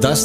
10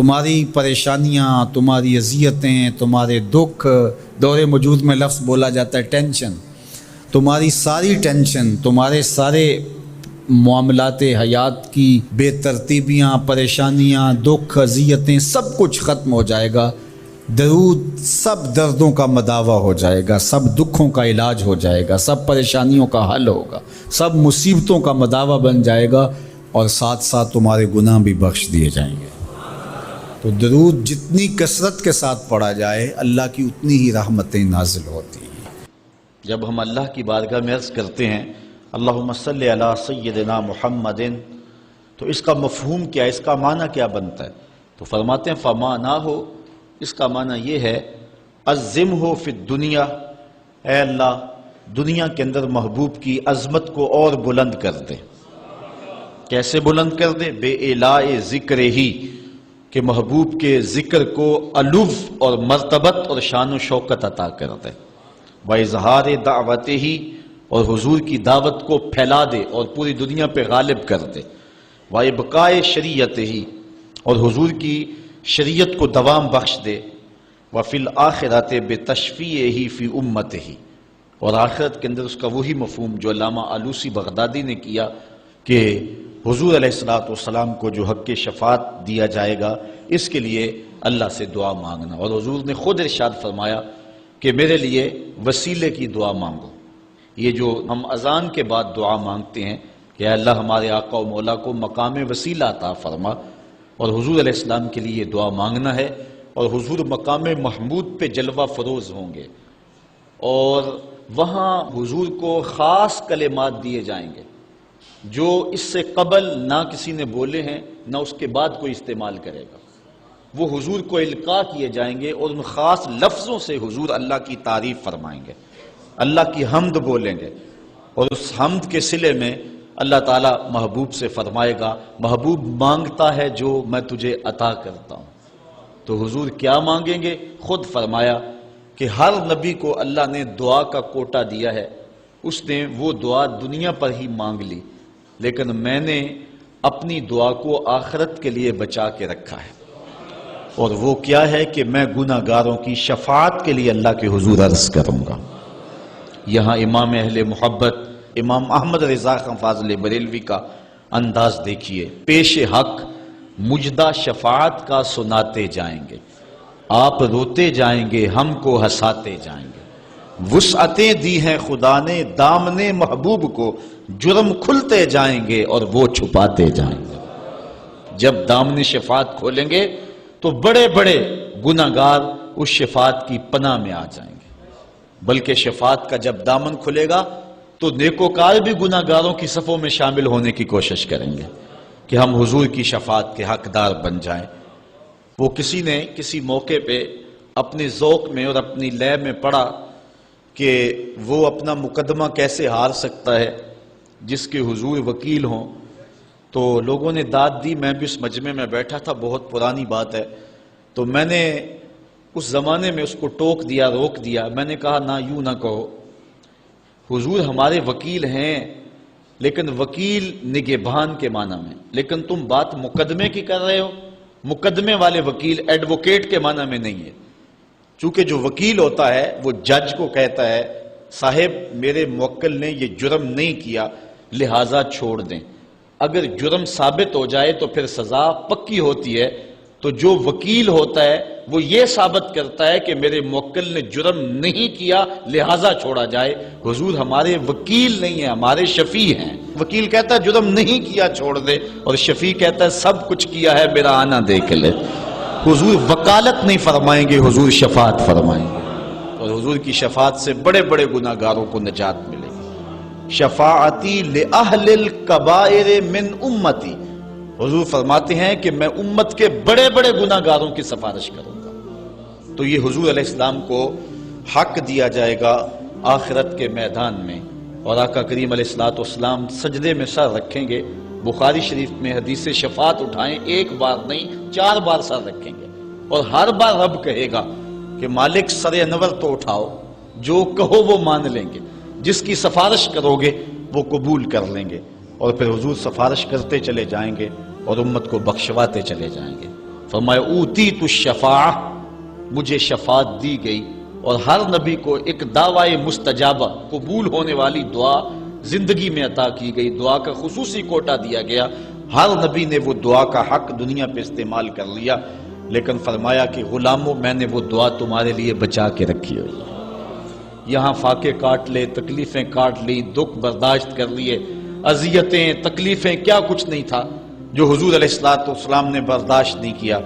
تمہاری پریشانیاں، تمہاری اذیتیں، تمہارے دکھ، دور موجود میں لفظ بولا جاتا ہے ٹینشن، تمہاری ساری ٹینشن، تمہارے سارے معاملات حیات کی بے ترتیبیاں، پریشانیاں، دکھ، اذیتیں، سب کچھ ختم ہو جائے گا۔ درود سب دردوں کا مداوا ہو جائے گا، سب دکھوں کا علاج ہو جائے گا، سب پریشانیوں کا حل ہوگا، سب مصیبتوں کا مداوا بن جائے گا، اور ساتھ ساتھ تمہارے گناہ بھی بخش دیے جائیں گے۔ تو درود جتنی کثرت کے ساتھ پڑھا جائے اللہ کی اتنی ہی رحمتیں نازل ہوتی ہیں۔ جب ہم اللہ کی بارگاہ میں عرض کرتے ہیں اللہم صلی علی سیدنا محمد، تو اس کا مفہوم کیا ہے، اس کا معنی کیا بنتا ہے؟ تو فرماتے ہیں فمانا ہو، اس کا معنی یہ ہے عظم ہو فی الدنیا، اے اللہ دنیا کے اندر محبوب کی عظمت کو اور بلند کر دے۔ کیسے بلند کر دے؟ بے اعلاء ذکر ہی، کہ محبوب کے ذکر کو علو اور مرتبت اور شان و شوکت عطا کر دے۔ وَإِظْهَارِ دَعْوَتِهِ، اور حضور کی دعوت کو پھیلا دے اور پوری دنیا پہ غالب کر دے۔ وَإِبْقَاءِ شَرِيعَتِهِ، اور حضور کی شریعت کو دوام بخش دے۔ وَفِي الْآخِرَةِ بِتَشْفِيعِهِ فِي أُمَّتِهِ، اور آخرت کے اندر اس کا وہی مفہوم جو علامہ آلوسی بغدادی نے کیا کہ حضور علیہ السلام کو جو حق شفاعت دیا جائے گا، اس کے لیے اللہ سے دعا مانگنا۔ اور حضور نے خود ارشاد فرمایا کہ میرے لیے وسیلے کی دعا مانگو۔ یہ جو ہم اذان کے بعد دعا مانگتے ہیں کہ اے اللہ ہمارے آقا و مولا کو مقام وسیلہ عطا فرما، اور حضور علیہ السلام کے لیے یہ دعا مانگنا ہے، اور حضور مقام محمود پہ جلوہ فروز ہوں گے، اور وہاں حضور کو خاص کلمات دیے جائیں گے جو اس سے قبل نہ کسی نے بولے ہیں نہ اس کے بعد کوئی استعمال کرے گا۔ وہ حضور کو القاء کیے جائیں گے، اور ان خاص لفظوں سے حضور اللہ کی تعریف فرمائیں گے، اللہ کی حمد بولیں گے، اور اس حمد کے صلے میں اللہ تعالیٰ محبوب سے فرمائے گا محبوب مانگتا ہے جو میں تجھے عطا کرتا ہوں۔ تو حضور کیا مانگیں گے؟ خود فرمایا کہ ہر نبی کو اللہ نے دعا کا کوٹا دیا ہے، اس نے وہ دعا دنیا پر ہی مانگ لی، لیکن میں نے اپنی دعا کو آخرت کے لیے بچا کے رکھا ہے، اور وہ کیا ہے کہ میں گناہ گاروں کی شفاعت کے لیے اللہ کے حضور عرض کروں گا۔ یہاں امام اہل محبت امام احمد رضا خان فاضل بریلوی کا انداز دیکھیے، پیش حق مجدہ شفاعت کا سناتے جائیں گے، آپ روتے جائیں گے ہم کو ہنساتے جائیں گے، وسعتیں دی ہیں خدا نے دامن محبوب کو، جرم کھلتے جائیں گے اور وہ چھپاتے جائیں گے۔ جب دامن شفاعت کھولیں گے تو بڑے بڑے گناہگار اس شفاعت کی پناہ میں آ جائیں گے، بلکہ شفاعت کا جب دامن کھلے گا تو نیکوکار بھی گناہگاروں کی صفوں میں شامل ہونے کی کوشش کریں گے کہ ہم حضور کی شفاعت کے حقدار بن جائیں۔ وہ کسی نے کسی موقع پہ اپنے ذوق میں اور اپنی لے میں پڑھا کہ وہ اپنا مقدمہ کیسے ہار سکتا ہے جس کے حضور وکیل ہوں، تو لوگوں نے داد دی، میں بھی اس مجمع میں بیٹھا تھا، بہت پرانی بات ہے، تو میں نے اس زمانے میں اس کو ٹوک دیا، روک دیا، میں نے کہا نہ یوں نہ کہو، حضور ہمارے وکیل ہیں لیکن وکیل نگہبان کے معنی میں، لیکن تم بات مقدمے کی کر رہے ہو، مقدمے والے وکیل ایڈوکیٹ کے معنی میں نہیں ہے، چونکہ جو وکیل ہوتا ہے وہ جج کو کہتا ہے صاحب میرے موکل نے یہ جرم نہیں کیا لہٰذا چھوڑ دیں، اگر جرم ثابت ہو جائے تو پھر سزا پکی ہوتی ہے، تو جو وکیل ہوتا ہے وہ یہ ثابت کرتا ہے کہ میرے موکل نے جرم نہیں کیا لہٰذا چھوڑا جائے۔ حضور ہمارے وکیل نہیں ہیں، ہمارے شفیع ہیں۔ وکیل کہتا ہے جرم نہیں کیا چھوڑ دے، اور شفیع کہتا ہے سب کچھ کیا ہے میرا آنا دیکھ لے۔ حضور وکالت نہیں فرمائیں گے، حضور شفاعت فرمائیں گے، اور حضور کی شفاعت سے بڑے بڑے گناہگاروں کو نجات ملے گی۔ شفاعتی لأہل الکبائر من امتی، حضور فرماتے ہیں کہ میں امت کے بڑے بڑے گناہگاروں کی سفارش کروں گا۔ تو یہ حضور علیہ السلام کو حق دیا جائے گا آخرت کے میدان میں، اور آقا کریم علیہ السلام سجدے میں سر رکھیں گے۔ بخاری شریف میں حدیث شفاعت اٹھائیں، ایک بار نہیں 4 بار سر رکھیں گے، اور ہر بار رب کہے گا کہ مالک سر انور تو اٹھاؤ، جو کہو وہ مان لیں گے، جس کی سفارش کرو گے وہ قبول کر لیں گے، اور پھر حضور سفارش کرتے چلے جائیں گے اور امت کو بخشواتے چلے جائیں گے۔ فرمایا اوتیت الشفاعہ، مجھے شفاعت دی گئی، اور ہر نبی کو ایک دعوی مستجابہ، قبول ہونے والی دعا زندگی میں عطا کی گئی، دعا کا خصوصی کوٹا دیا گیا، ہر نبی نے وہ دعا کا حق دنیا پہ استعمال کر لیا، لیکن فرمایا کہ غلاموں میں نے وہ دعا تمہارے لیے بچا کے رکھی ہوئی، یہاں فاقے کاٹ لے، تکلیفیں کاٹ لی، دکھ برداشت کر لیے، اذیتیں تکلیفیں کیا کچھ نہیں تھا جو حضور علیہ السلام نے برداشت نہیں کیا،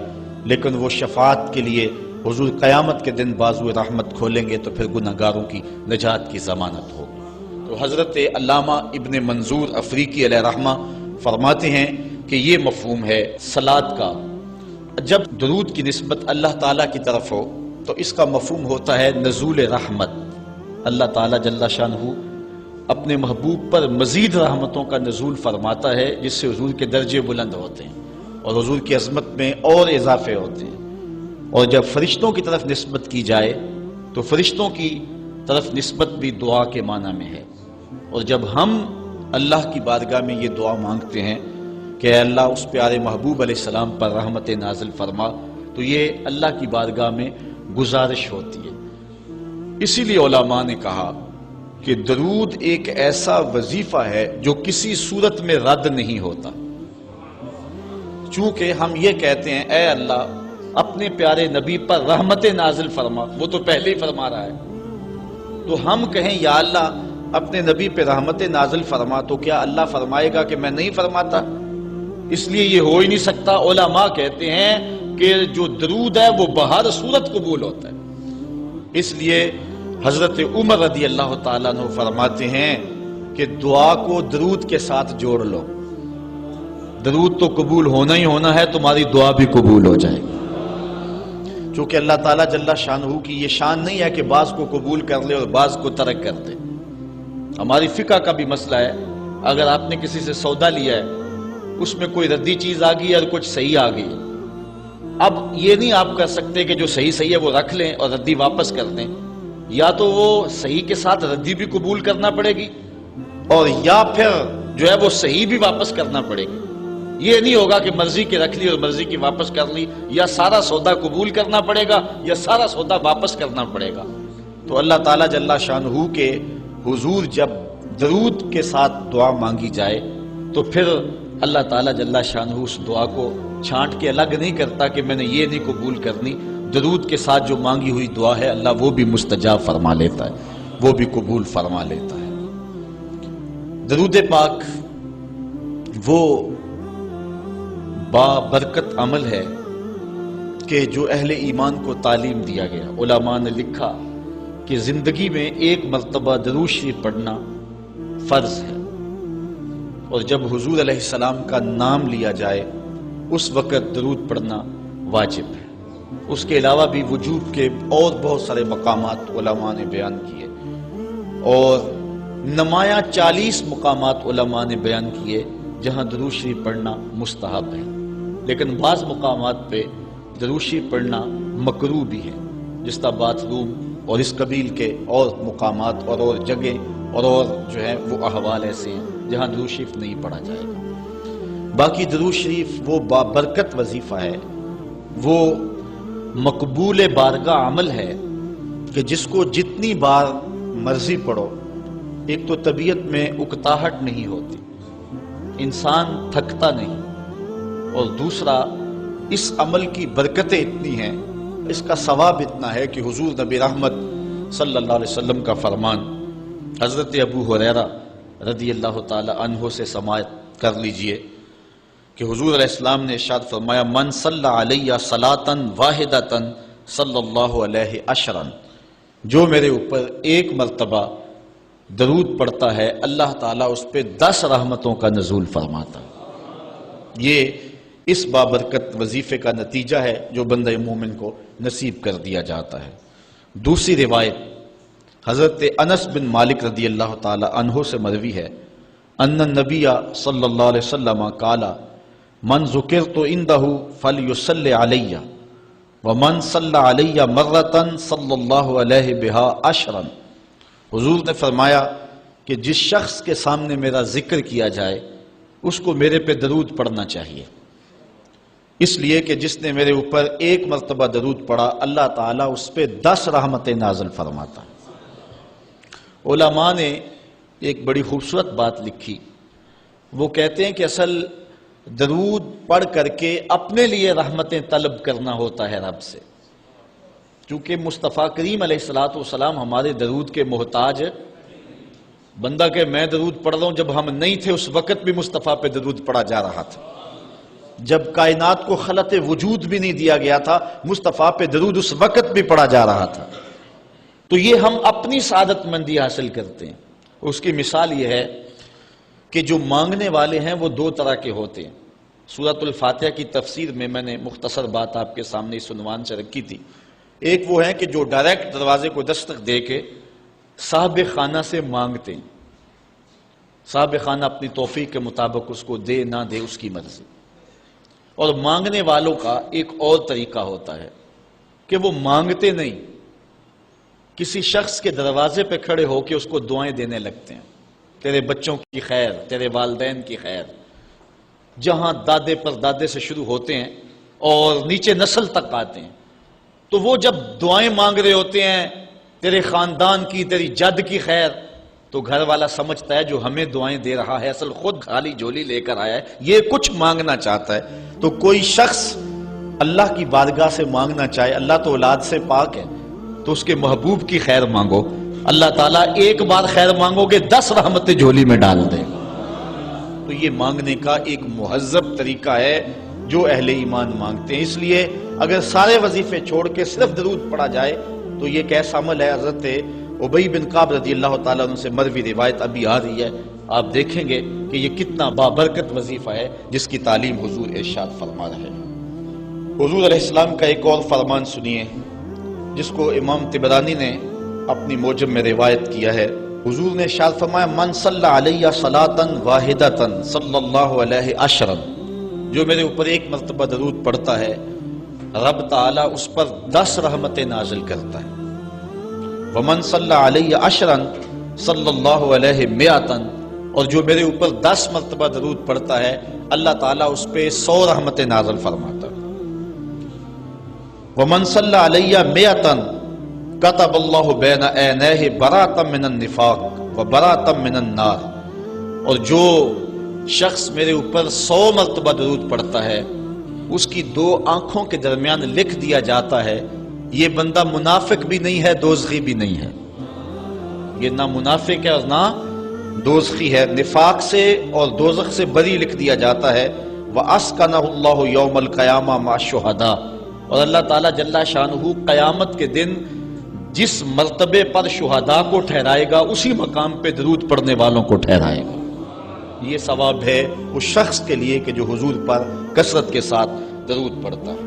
لیکن وہ شفاعت کے لیے حضور قیامت کے دن بازو رحمت کھولیں گے تو پھر گناہگاروں کی نجات کی ضمانت ہوگی۔ تو حضرت علامہ ابن منظور افریقی علیہ رحمہ فرماتے ہیں کہ یہ مفہوم ہے صلاۃ کا، جب درود کی نسبت اللہ تعالیٰ کی طرف ہو تو اس کا مفہوم ہوتا ہے نزول رحمت، اللہ تعالیٰ جل شانہ اپنے محبوب پر مزید رحمتوں کا نزول فرماتا ہے، جس سے حضور کے درجے بلند ہوتے ہیں اور حضور کی عظمت میں اور اضافے ہوتے ہیں۔ اور جب فرشتوں کی طرف نسبت کی جائے تو فرشتوں کی طرف نسبت بھی دعا کے معنی میں ہے، اور جب ہم اللہ کی بارگاہ میں یہ دعا مانگتے ہیں کہ اے اللہ اس پیارے محبوب علیہ السلام پر رحمت نازل فرما، تو یہ اللہ کی بارگاہ میں گزارش ہوتی ہے۔ اسی لیے علماء نے کہا کہ درود ایک ایسا وظیفہ ہے جو کسی صورت میں رد نہیں ہوتا، چونکہ ہم یہ کہتے ہیں اے اللہ اپنے پیارے نبی پر رحمت نازل فرما، وہ تو پہلے ہی فرما رہا ہے، تو ہم کہیں یا اللہ اپنے نبی پہ رحمت نازل فرما، تو کیا اللہ فرمائے گا کہ میں نہیں فرماتا؟ اس لیے یہ ہو ہی نہیں سکتا۔ علماء کہتے ہیں کہ جو درود ہے وہ بہر صورت قبول ہوتا ہے، اس لیے حضرت عمر رضی اللہ تعالیٰ عنہ فرماتے ہیں کہ دعا کو درود کے ساتھ جوڑ لو، درود تو قبول ہونا ہی ہونا ہے، تمہاری دعا بھی قبول ہو جائے گی، چونکہ اللہ تعالیٰ جل شانہ کی یہ شان نہیں ہے کہ بعض کو قبول کر لے اور بعض کو ترک کر دے۔ ہماری فقہ کا بھی مسئلہ ہے، اگر آپ نے کسی سے سودا لیا ہے، اس میں کوئی ردی چیز آ گئی اور کچھ صحیح آ گئی، اب یہ نہیں آپ کر سکتے کہ جو صحیح ہے وہ رکھ لیں اور ردی واپس کر دیں، یا تو وہ صحیح کے ساتھ ردی بھی قبول کرنا پڑے گی، اور یا پھر جو ہے وہ صحیح بھی واپس کرنا پڑے گی۔ یہ نہیں ہوگا کہ مرضی کی رکھ لی اور مرضی کی واپس کر لی، یا سارا سودا قبول کرنا پڑے گا یا سارا سودا واپس کرنا پڑے گا۔ تو اللہ تعالیٰ جل شانہ کے حضور جب درود کے ساتھ دعا مانگی جائے تو پھر اللہ تعالیٰ جل شانہ اس دعا کو چھانٹ کے الگ نہیں کرتا کہ میں نے یہ نہیں قبول کرنی، درود کے ساتھ جو مانگی ہوئی دعا ہے اللہ وہ بھی مستجاب فرما لیتا ہے، وہ بھی قبول فرما لیتا ہے۔ درود پاک وہ بابرکت عمل ہے کہ جو اہل ایمان کو تعلیم دیا گیا۔ علماء نے لکھا کہ زندگی میں ایک مرتبہ درود شریف پڑھنا فرض ہے، اور جب حضور علیہ السلام کا نام لیا جائے اس وقت درود پڑھنا واجب ہے۔ اس کے علاوہ بھی وجوب کے اور بہت سارے مقامات علماء نے بیان کیے، اور نمایاں 40 مقامات علماء نے بیان کیے جہاں درود شریف پڑھنا مستحب ہے، لیکن بعض مقامات پہ درود شریف پڑھنا مکروہ بھی ہے، جس طرح باتھ روم اور اس قبیل کے اور مقامات اور جگہ اور جو ہے وہ احوال ایسے ہیں جہاں درود شریف نہیں پڑھا جائے گا۔ باقی درود شریف وہ بابرکت وظیفہ ہے، وہ مقبول بارگاہ عمل ہے کہ جس کو جتنی بار مرضی پڑھو، ایک تو طبیعت میں اکتاہٹ نہیں ہوتی، انسان تھکتا نہیں، اور دوسرا اس عمل کی برکتیں اتنی ہیں، اس کا ثواب اتنا ہے کہ حضور نبی رحمت صلی اللہ علیہ وسلم کا فرمان حضرت ابو ہریرہ رضی اللہ تعالی عنہ سے سماعت کر لیجئے کہ حضور علیہ السلام نے ارشاد فرمایا من صلی علیہ صلاۃ واحدۃ صلی اللہ علیہ عشرا، جو میرے اوپر ایک مرتبہ درود پڑھتا ہے اللہ تعالیٰ اس پہ 10 رحمتوں کا نزول فرماتا ہے۔ یہ اس بابرکت وظیفے کا نتیجہ ہے جو بندہ مومن کو نصیب کر دیا جاتا ہے۔ دوسری روایت حضرت انس بن مالک رضی اللہ تعالی عنہ سے مروی ہے ان النبی صلی اللہ علیہ وسلم قال من ذکرت عنده فلیصلی علی ومن صلی علی مرۃ صلی اللہ علیہ بہا عشرا، حضور نے فرمایا کہ جس شخص کے سامنے میرا ذکر کیا جائے اس کو میرے پہ درود پڑھنا چاہیے، اس لیے کہ جس نے میرے اوپر ایک مرتبہ درود پڑھا اللہ تعالیٰ اس پہ 10 رحمتیں نازل فرماتا ہے۔ علماء نے ایک بڑی خوبصورت بات لکھی، وہ کہتے ہیں کہ اصل درود پڑھ کر کے اپنے لیے رحمتیں طلب کرنا ہوتا ہے رب سے، چونکہ مصطفیٰ کریم علیہ السلام ہمارے درود کے محتاج ہے۔ بندہ کہ میں درود پڑھ رہا ہوں، جب ہم نہیں تھے اس وقت بھی مصطفیٰ پہ درود پڑھا جا رہا تھا، جب کائنات کو خلق وجود بھی نہیں دیا گیا تھا مصطفیٰ پہ درود اس وقت بھی پڑھا جا رہا تھا۔ تو یہ ہم اپنی سعادت مندی حاصل کرتے ہیں۔ اس کی مثال یہ ہے کہ جو مانگنے والے ہیں وہ 2 طرح کے ہوتے ہیں۔ سورۃ الفاتحہ کی تفسیر میں نے مختصر بات آپ کے سامنے اس عنوان سے رکھی تھی۔ ایک وہ ہے کہ جو ڈائریکٹ دروازے کو دستک دے کے صاحب خانہ سے مانگتے ہیں، صاحب خانہ اپنی توفیق کے مطابق اس کو دے نہ دے اس کی مرضی۔ اور مانگنے والوں کا ایک اور طریقہ ہوتا ہے کہ وہ مانگتے نہیں، کسی شخص کے دروازے پہ کھڑے ہو کے اس کو دعائیں دینے لگتے ہیں، تیرے بچوں کی خیر، تیرے والدین کی خیر، جہاں دادے پر دادے سے شروع ہوتے ہیں اور نیچے نسل تک آتے ہیں۔ تو وہ جب دعائیں مانگ رہے ہوتے ہیں تیرے خاندان کی، تیری جد کی خیر، تو گھر والا سمجھتا ہے جو ہمیں دعائیں دے رہا ہے اصل خود خالی جھولی لے کر آیا ہے، یہ کچھ مانگنا چاہتا ہے۔ تو کوئی شخص اللہ کی بارگاہ سے مانگنا چاہے، اللہ تو اولاد سے پاک ہے، تو اس کے محبوب کی خیر مانگو، اللہ تعالیٰ ایک بار خیر مانگو گے 10 رحمتیں جھولی میں ڈال دے گا۔ تو یہ مانگنے کا ایک مہذب طریقہ ہے جو اہل ایمان مانگتے ہیں۔ اس لیے اگر سارے وظیفے چھوڑ کے صرف درود پڑھا جائے تو یہ کیسا عمل ہے؟ حضرت ابی بن کعب رضی اللہ تعالیٰ عنہ سے مروی روایت ابھی آ رہی ہے، آپ دیکھیں گے کہ یہ کتنا بابرکت وظیفہ ہے جس کی تعلیم حضور ارشاد فرما رہے ہیں۔ حضور علیہ السلام کا ایک اور فرمان سنیے جس کو امام طبرانی نے اپنی موجم میں روایت کیا ہے۔ حضور نے ارشاد فرمایا من صلی علیہ صلاۃ واحدۃ صلی اللہ علیہ عشرا، جو میرے اوپر ایک مرتبہ درود پڑھتا ہے رب تعالیٰ اس پر 10 رحمتیں نازل کرتا ہے۔ ومن صلی علیہ عشرا صلی اللہ علیہ مئۃ، اور جو میرے اوپر 10 مرتبہ درود پڑھتا ہے اللہ تعالیٰ اس پہ 100 رحمتیں نازل فرماتا ہے۔ ومن صلی علیہ مئۃ کتب اللہ بین عینیہ براۃ من النفاق وبراۃ من النار، اور جو شخص میرے اوپر 100 مرتبہ درود پڑھتا ہے اس کی 2 آنکھوں کے درمیان لکھ دیا جاتا ہے یہ بندہ منافق بھی نہیں ہے دوزخی بھی نہیں ہے، یہ نہ منافق ہے اور نہ دوزخی ہے، نفاق سے اور دوزخ سے بری لکھ دیا جاتا ہے۔ وَأَسْكَنَهُ اللَّهُ يَوْمَ الْقِيَامَةِ مَعَ الشُّهَدَاءِ، اور اللہ تعالیٰ جل شانہ قیامت کے دن جس مرتبے پر شہداء کو ٹھہرائے گا اسی مقام پہ درود پڑھنے والوں کو ٹھہرائے گا۔ یہ ثواب ہے اس شخص کے لیے کہ جو حضور پر کثرت کے ساتھ درود پڑھتا ہے۔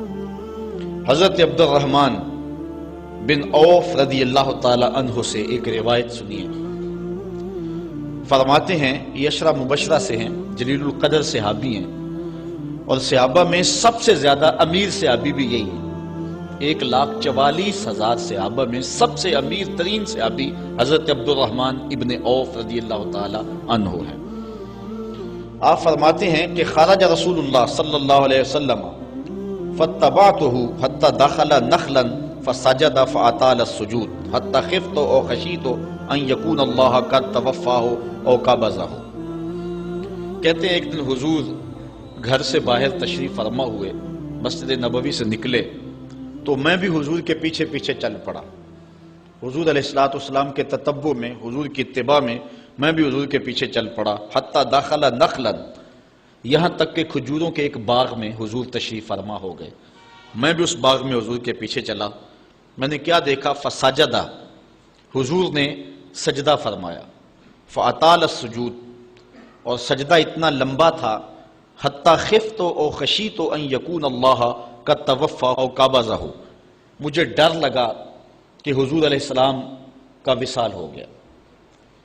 حضرت عبد الرحمن بن عوف رضی اللہ تعالی عنہ سے ایک روایت سنیے، فرماتے ہیں یہ عشرہ مبشرہ سے ہیں، جلیل القدر صحابی ہیں، اور صحابہ میں سب سے زیادہ امیر صحابی بھی یہی ہے۔ 1,44,000 صحابہ میں سب سے امیر ترین صحابی حضرت عبد الرحمن ابن عوف رضی اللہ تعالی عنہ ہے۔ آپ فرماتے ہیں کہ خرج رسول اللہ صلی اللہ علیہ وسلم فاتبعته حتى دخل نخلا فسجد فاطال السجود حتى خفت او خشیت ان يكون الله قد توفاه او قبضه۔ کہتے ہیں ایک دن حضور گھر سے باہر تشریف فرما ہوئے، مسجد نبوی سے نکلے تو میں بھی حضور کے پیچھے پیچھے چل پڑا، حضور علیہ السلام کے تتبع میں، حضور کی اتباع میں میں بھی حضور کے پیچھے چل پڑا۔ حتی داخل نخلا، یہاں تک کہ کھجوروں کے ایک باغ میں حضور تشریف فرما ہو گئے، میں بھی اس باغ میں حضور کے پیچھے چلا۔ میں نے کیا دیکھا؟ فسجدہ، حضور نے سجدہ فرمایا، فاطال السجود، اور سجدہ اتنا لمبا تھا، حتی خفت او خشیت ان یکون اللہ قد توفى او قبضہ، مجھے ڈر لگا کہ حضور علیہ السلام کا وصال ہو گیا،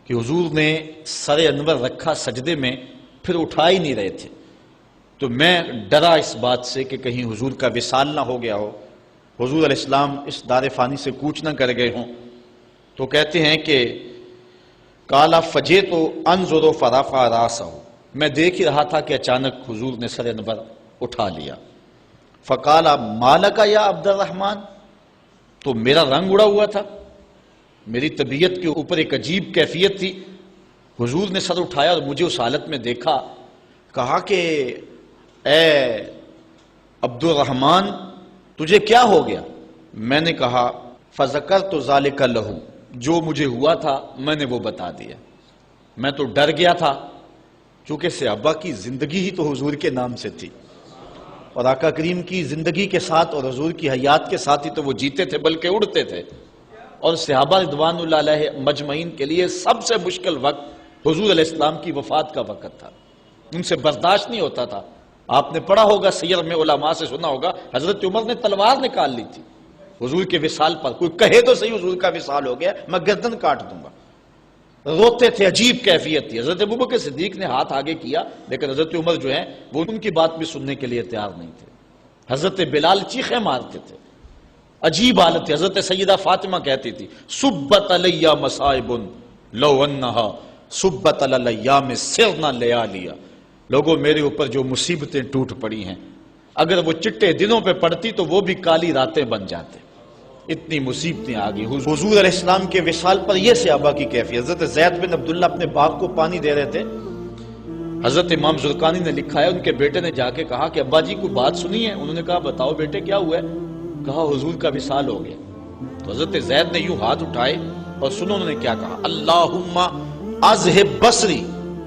کہ حضور نے سر انور رکھا سجدے میں پھر اٹھا ہی نہیں رہے تھے، تو میں ڈرا اس بات سے کہ کہیں حضور کا وصال نہ ہو گیا ہو، حضور علیہ السلام اس دار فانی سے کوچ نہ کر گئے ہوں۔ تو کہتے ہیں کہ قال فجئت انظر فرفع راسه، میں دیکھ ہی رہا تھا کہ اچانک حضور نے سر انور اٹھا لیا۔ فقال مالک یا عبد الرحمن، تو میرا رنگ اڑا ہوا تھا، میری طبیعت کے اوپر ایک عجیب کیفیت تھی۔ حضور نے سر اٹھایا اور مجھے اس حالت میں دیکھا، کہا کہ اے عبد الرحمن تجھے کیا ہو گیا؟ میں نے کہا فذکرت ذالک لہ، جو مجھے ہوا تھا میں نے وہ بتا دیا۔ میں تو ڈر گیا تھا، چونکہ صحابہ کی زندگی ہی تو حضور کے نام سے تھی، اور آقا کریم کی زندگی کے ساتھ اور حضور کی حیات کے ساتھ ہی تو وہ جیتے تھے بلکہ اڑتے تھے۔ اور صحابہ رضوان اللہ علیہ مجمعین کے لیے سب سے مشکل وقت حضور علیہ السلام کی وفات کا وقت تھا، ان سے برداشت نہیں ہوتا تھا۔ آپ نے پڑھا ہوگا، سیر میں علماء سے سنا ہوگا، حضرت عمر نے تلوار نکال لی تھی حضور کے وصال پر، کوئی کہے تو صحیح حضور کا وصال ہو گیا، میں گردن کاٹ دوں گا۔ روتے تھے، عجیب کیفیت تھی۔ حضرت ابوبکر صدیق نے ہاتھ آگے کیا، لیکن حضرت عمر جو ہیں وہ ان کی بات بھی سننے کے لیے تیار نہیں تھے۔ حضرت بلال چیخیں مارتے تھے، عجیب حالت تھی۔ حضرت سیدہ فاطمہ کہتی تھی سبت علی مصائب لو انہا سبت علی الایام سرنا لیالیا، لوگوں میرے اوپر جو مصیبتیں ٹوٹ پڑی ہیں، اگر وہ چٹے دنوں پہ پڑتی تو وہ بھی کالی راتیں بن جاتے، اتنی مصیبتیں آ گئی۔ حضور علیہ السلام کے وصال پر یہ صحابہ کی کیفیت۔ حضرت زید بن عبداللہ اپنے باغ کو پانی دے رہے تھے، حضرت امام زرقانی نے لکھا ہے ان کے بیٹے نے جا کے کہا کہ ابا جی کوئی بات سنی ہے؟ انہوں نے کہا بتاؤ بیٹے کیا ہوا ہے؟ کہا حضور کا وصال ہو گیا۔ تو حضرت زید نے یوں ہاتھ اٹھائے اور سنو انہوں نے کیا کہا، اللہم اذہب بصری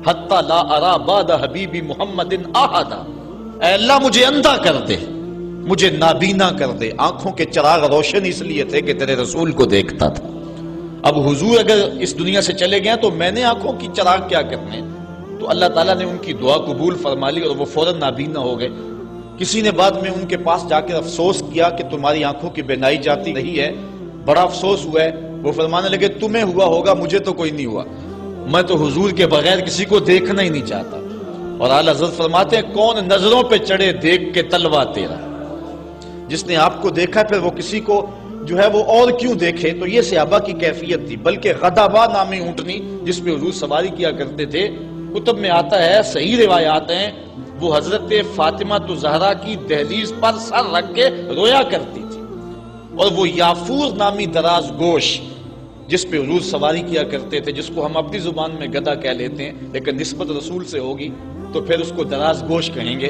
حتی لا ارا بعد حبیبی محمد احدا، اے اللہ مجھے اندھا کر دے، مجھے نابینا کر دے۔ آنکھوں کے چراغ روشن اس لیے تھے کہ تیرے رسول کو دیکھتا تھا، اب حضور اگر اس دنیا سے چلے گئے تو میں نے آنکھوں کی چراغ کیا کرنے؟ تو اللہ تعالیٰ نے ان کی دعا قبول فرما لی اور وہ فوراً نابینا ہو گئے۔ کسی نے بعد میں ان کے پاس جا کے افسوس کیا کہ تمہاری آنکھوں کی بینائی جاتی رہی ہے، بڑا افسوس ہوا ہے۔ وہ فرمانے لگے تمہیں ہوا ہوگا، مجھے تو کوئی نہیں ہوا، میں تو حضور کے بغیر کسی کو دیکھنا ہی نہیں چاہتا۔ اور اعلیٰ حضرت فرماتے ہیں کون نظروں پہ چڑھے دیکھ کے تلوا تیرا، جس نے آپ کو دیکھا پھر وہ کسی کو جو ہے وہ اور کیوں دیکھے؟ تو یہ صحابہ کی کیفیت تھی۔ بلکہ غدابہ نامی اونٹنی جس پہ حضور سواری کیا کرتے تھے، کتب میں آتا ہے، صحیح روایات ہیں، وہ حضرت فاطمہ زہرا کی دہلیز پر سر رکھ کے رویا کرتی تھی۔ اور وہ یافور نامی دراز گوش جس پہ حضور سواری کیا کرتے تھے، جس کو ہم اپنی زبان میں گدھا کہہ لیتے ہیں لیکن نسبت رسول سے ہوگی تو پھر اس کو دراز گوش کہیں گے،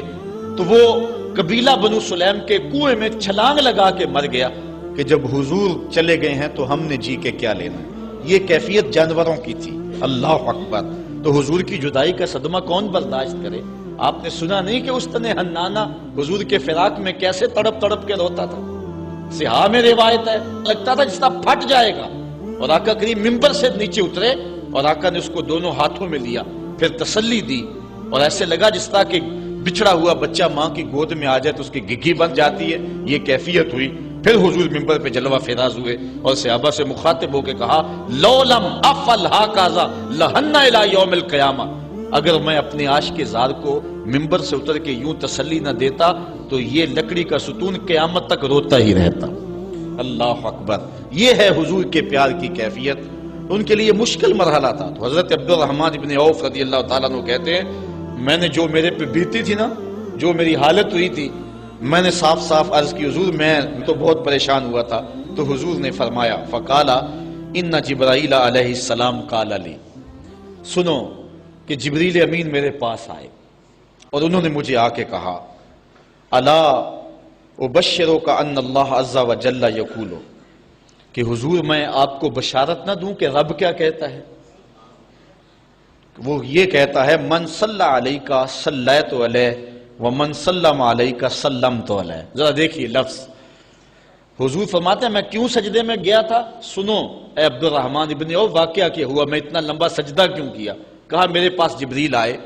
تو وہ قبیلہ بنو سلیم کے کنویں میں چھلانگ لگا کے مر گیا کہ جب حضور چلے گئے ہیں تو ہم نے جی کے کیا لینا۔ یہ کیفیت جانوروں کی تھی۔ اللہ اکبر۔ تو حضور کی جدائی کا صدمہ کون برداشت کرے؟ آپ نے سنا نہیں کہ استن حنانہ حضور کے فراق میں کیسے تڑپ تڑپ کے روتا تھا؟ صحاح میں روایت ہے، لگتا تھا جس طرح پھٹ جائے گا۔ اور آقا کریم ممبر سے نیچے اترے اور آقا نے اس کو دونوں ہاتھوں میں لیا، پھر تسلی دی، اور ایسے لگا جس طرح کہ بچھڑا ہوا بچہ ماں کی گود میں آ جائے تو اس کی گگھی بن جاتی ہے، یہ کیفیت ہوئی۔ پھر حضور ممبر پہ جلوہ فراز ہوئے اور صحابہ سے مخاطب ہو کے کہا لو لم افعل ھکذا لھن الی یوم القیامہ، اگر میں اپنے عاشق زار کو ممبر سے اتر کے یوں تسلی نہ دیتا تو یہ لکڑی کا ستون قیامت تک روتا ہی رہتا۔ اللہ اکبر۔ یہ ہے حضور کے پیار کی کیفیت۔ ان کے لیے مشکل مرحلہ تھا۔ تو حضرت عبد الرحمن ابن عوف رضی اللہ تعالیٰ عنہ کہتے ہیں میں نے جو میرے پہ بیتی تھی نا، جو میری حالت ہوئی تھی، میں نے صاف صاف عرض کی حضور میں تو بہت پریشان ہوا تھا۔ تو حضور نے فرمایا فقالا ان جبرائیل علیہ السلام قال لی، سنو کہ جبریل امین میرے پاس آئے اور انہوں نے مجھے آ کے کہا الا ابشرک ان اللہ عز وجل یقول، کہ حضور میں آپ کو بشارت نہ دوں کہ رب کیا کہتا ہے؟ وہ یہ کہتا ہے من صلی علیک صلیت علیہ ومن سلم علیک سلمت علیہ۔ ذرا دیکھیے لفظ، حضور فرماتے ہیں میں کیوں سجدے میں گیا تھا؟ سنو اے عبد الرحمن ابن عوف، واقعہ کیا ہوا، میں اتنا لمبا سجدہ کیوں کیا؟ کہا میرے پاس جبریل آئے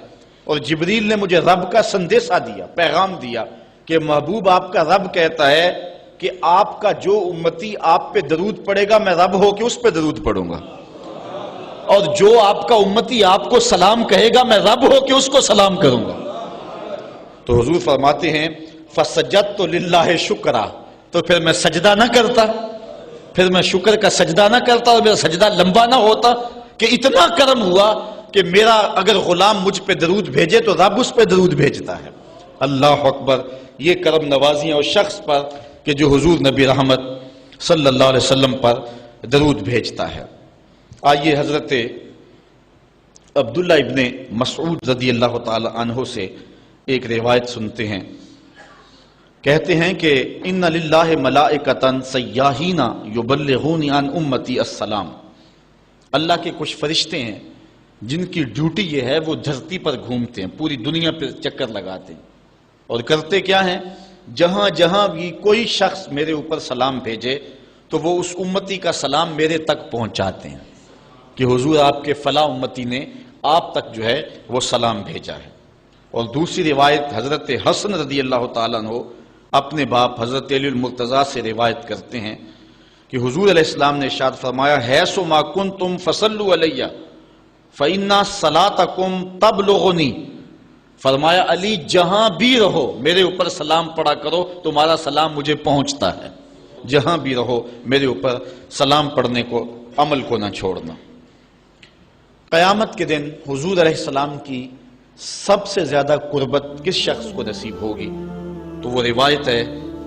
اور جبریل نے مجھے رب کا سندیسہ دیا، پیغام دیا کہ محبوب آپ کا رب کہتا ہے کہ آپ کا جو امتی آپ پہ درود پڑے گا میں رب ہو کے اس پہ درود پڑھوں گا، اور جو آپ کا امتی آپ کو سلام کہے گا میں رب ہو کے اس کو سلام کروں گا۔ تو حضور فرماتے ہیں فسجدت للہ شکرا، تو پھر میں سجدہ نہ کرتا، پھر میں شکر کا سجدہ نہ کرتا اور میرا سجدہ لمبا نہ ہوتا کہ اتنا کرم ہوا کہ میرا اگر غلام مجھ پہ درود بھیجے تو رب اس پہ درود بھیجتا ہے، اللہ اکبر، یہ کرم نوازیاں اس شخص پر کہ جو حضور نبی رحمت صلی اللہ علیہ وسلم پر درود بھیجتا ہے۔ آئیے حضرت عبداللہ ابن مسعود رضی اللہ تعالی عنہ سے ایک روایت سنتے ہیں۔ کہتے ہیں کہ ان للہ ملائکۃ سیاحین یبلغون عن امتی السلام، اللہ کے کچھ فرشتے ہیں جن کی ڈیوٹی یہ ہے وہ دھرتی پر گھومتے ہیں، پوری دنیا پہ چکر لگاتے ہیں، اور کرتے کیا ہیں؟ جہاں جہاں بھی کوئی شخص میرے اوپر سلام بھیجے تو وہ اس امتی کا سلام میرے تک پہنچاتے ہیں کہ حضور آپ کے فلاں امتی نے آپ تک جو ہے وہ سلام بھیجا ہے۔ اور دوسری روایت حضرت حسن رضی اللہ تعالیٰ عنہ اپنے باپ حضرت علی المرتضیٰ سے روایت کرتے ہیں کہ حضور علیہ السلام نے ارشاد فرمایا حیث ما کنتم فصلوا علیہ فإن صلاتکم تبلغنی، فرمایا علی جہاں بھی رہو میرے اوپر سلام پڑھا کرو، تمہارا سلام مجھے پہنچتا ہے، جہاں بھی رہو میرے اوپر سلام پڑھنے کو عمل کو نہ چھوڑنا۔ قیامت کے دن حضور علیہ السلام کی سب سے زیادہ قربت کس شخص کو نصیب ہوگی؟ تو وہ روایت ہے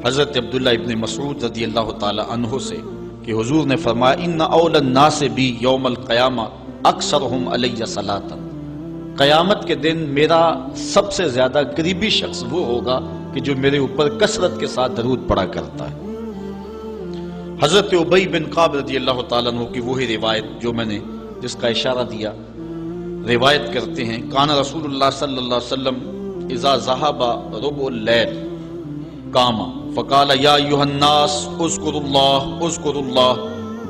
حضرت عبداللہ ابن مسعود رضی اللہ تعالی عنہ سے کہ حضور نے فرمایا ان اول الناس بی یوم القیامہ اکثرہم علی صلاۃ، قیامت کے دن میرا سب سے زیادہ قریبی شخص وہ ہوگا کہ جو میرے اوپر کثرت کے ساتھ درود پڑھا کرتا ہے۔ حضرت ابی بن کعب رضی اللہ تعالیٰ عنہ کی وہی روایت جو میں نے جس کا اشارہ دیا، روایت کرتے ہیں کان رسول اللہ صلی اللہ علیہ وسلم اذا ذهب ربع اللیل قام فقال یا ایھا الناس اذکروا اللہ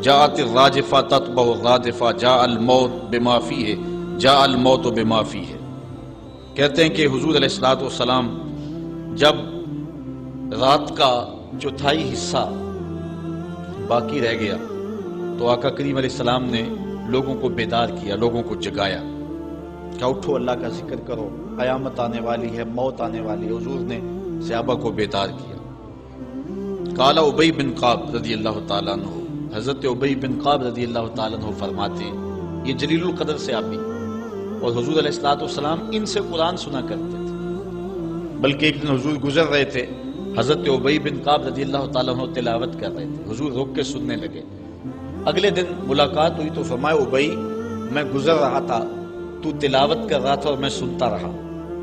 جاءت الراجفہ تتبع الرادفہ جاء الموت بما فیہ جاء الموت بما فیہ۔ کہتے ہیں کہ حضور علیہ الصلوۃ والسلام جب رات کا چوتھائی حصہ باقی رہ گیا تو آقا کریم علیہ السلام نے لوگوں کو بیدار کیا، لوگوں کو جگایا کہ اٹھو اللہ کا ذکر کرو، قیامت آنے والی ہے، موت آنے والی ہے۔ حضور نے صحابہ کو بیدار کیا۔ قال ابی بن کعب رضی اللہ تعالیٰ عنہ، حضرت ابی بن کعب رضی اللہ تعالیٰ عنہ فرماتے ہیں یہ جلیل القدر سے صحابی اور حضور علیہ الصلوۃ والسلام ان سے قرآن سنا کرتے تھے، بلکہ ایک دن حضور گزر رہے تھے، حضرت ابی بن کعب رضی اللہ تعالیٰ عنہ تلاوت کر رہے تھے، حضور رک کے سننے لگے۔ اگلے دن ملاقات ہوئی تو فرمایا ابی میں گزر رہا تھا، تو تلاوت کر رہا تھا اور میں سنتا رہا۔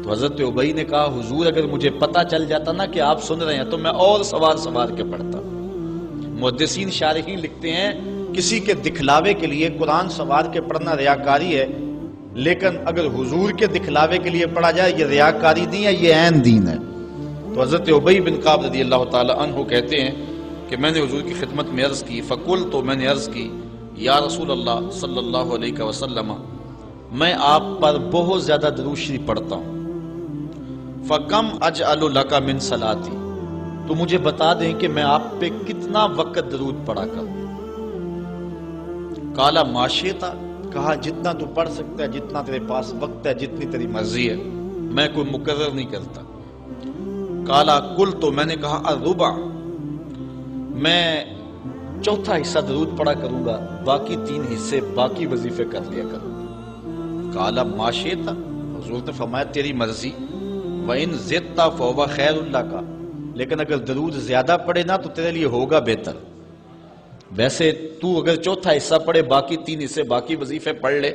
تو حضرت ابی نے کہا حضور اگر مجھے پتا چل جاتا نا کہ آپ سن رہے ہیں تو میں اور سوار کے پڑھتا۔ محدثین شارحین لکھتے ہیں کسی کے دکھلاوے کے لیے قرآن سوار کے پڑھنا ریاکاری ہے، لیکن اگر حضور کے دکھلاوے کے لیے پڑھا جائے یہ ریاکاری نہیں ہے، یہ عین دین ہے۔ تو حضرت ابی بن کعب رضی اللہ تعالی عنہ کہتے ہیں کہ میں نے حضور کی خدمت میں عرض کی فقلت، تو میں نے عرض کی یا رسول اللہ صلی اللہ علیہ وسلم میں آپ پر بہت زیادہ درود شریف پڑھتا ہوں، فکم اجعل لک من صلاتی، تو مجھے بتا دیں کہ میں آپ پہ کتنا وقت درود پڑھا کروں۔ قال ما شئت، کہا جتنا تو پڑھ سکتا ہے، جتنا تیرے پاس وقت ہے، جتنی تیری مرضی ہے، میں کوئی مقرر نہیں کرتا۔ قال قلت، تو میں نے کہا الربع، میں چوتھا حصہ درود پڑھا کروں گا، باقی 3 حصے باقی وظیفے کر لیا کروں گا۔ قال ما شئت، حضور نے فرمایا تیری مرضی، وَإِن زِدْتَ فَهُوَ خَيْرٌ لَكَ، لیکن اگر درود زیادہ پڑھے نا تو تیرے لیے ہوگا بہتر۔ ویسے تو اگر چوتھا حصہ پڑھے باقی 3 حصے باقی وظیفے پڑھ لے،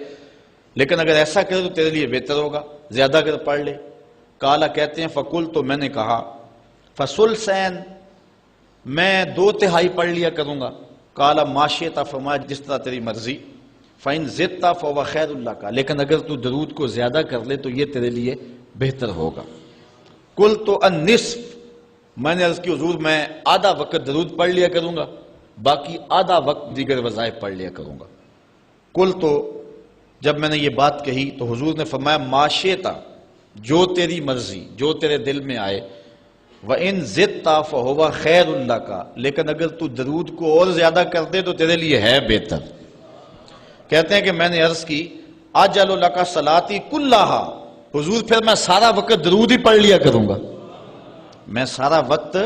لیکن اگر ایسا کرے تو تیرے لیے بہتر ہوگا، زیادہ اگر پڑھ لے۔ قال کہتے ہیں فقل، تو میں نے کہا فثلثین، میں 2/3 پڑھ لیا کروں گا۔ قال ما شئت، فرمایا جس طرح تیری مرضی۔ فَإِن زِدْتَ فَهُوَ خَيْرٌ لَكَ، لیکن اگر تو درود کو زیادہ کر لے تو یہ تیرے لیے بہتر ہوگا۔ قلت النصف، میں نے عرض کی حضور میں آدھا وقت درود پڑھ لیا کروں گا، باقی آدھا وقت دیگر وظائف پڑھ لیا کروں گا۔ قلت، جب میں نے یہ بات کہی تو حضور نے فرمایا ما شئت، جو تیری مرضی، جو تیرے دل میں آئے۔ وَإِن زِدْتَ فَهُوَ خَيْرٌ لَكَ، لیکن اگر تو درود کو اور زیادہ کر دے تو تیرے لیے ہے بہتر۔ کہتے ہیں کہ میں نے عرض کی اجعل لک صلاتی کلھا، حضور پھر میں سارا وقت درود ہی پڑھ لیا کروں گا، میں سارا وقت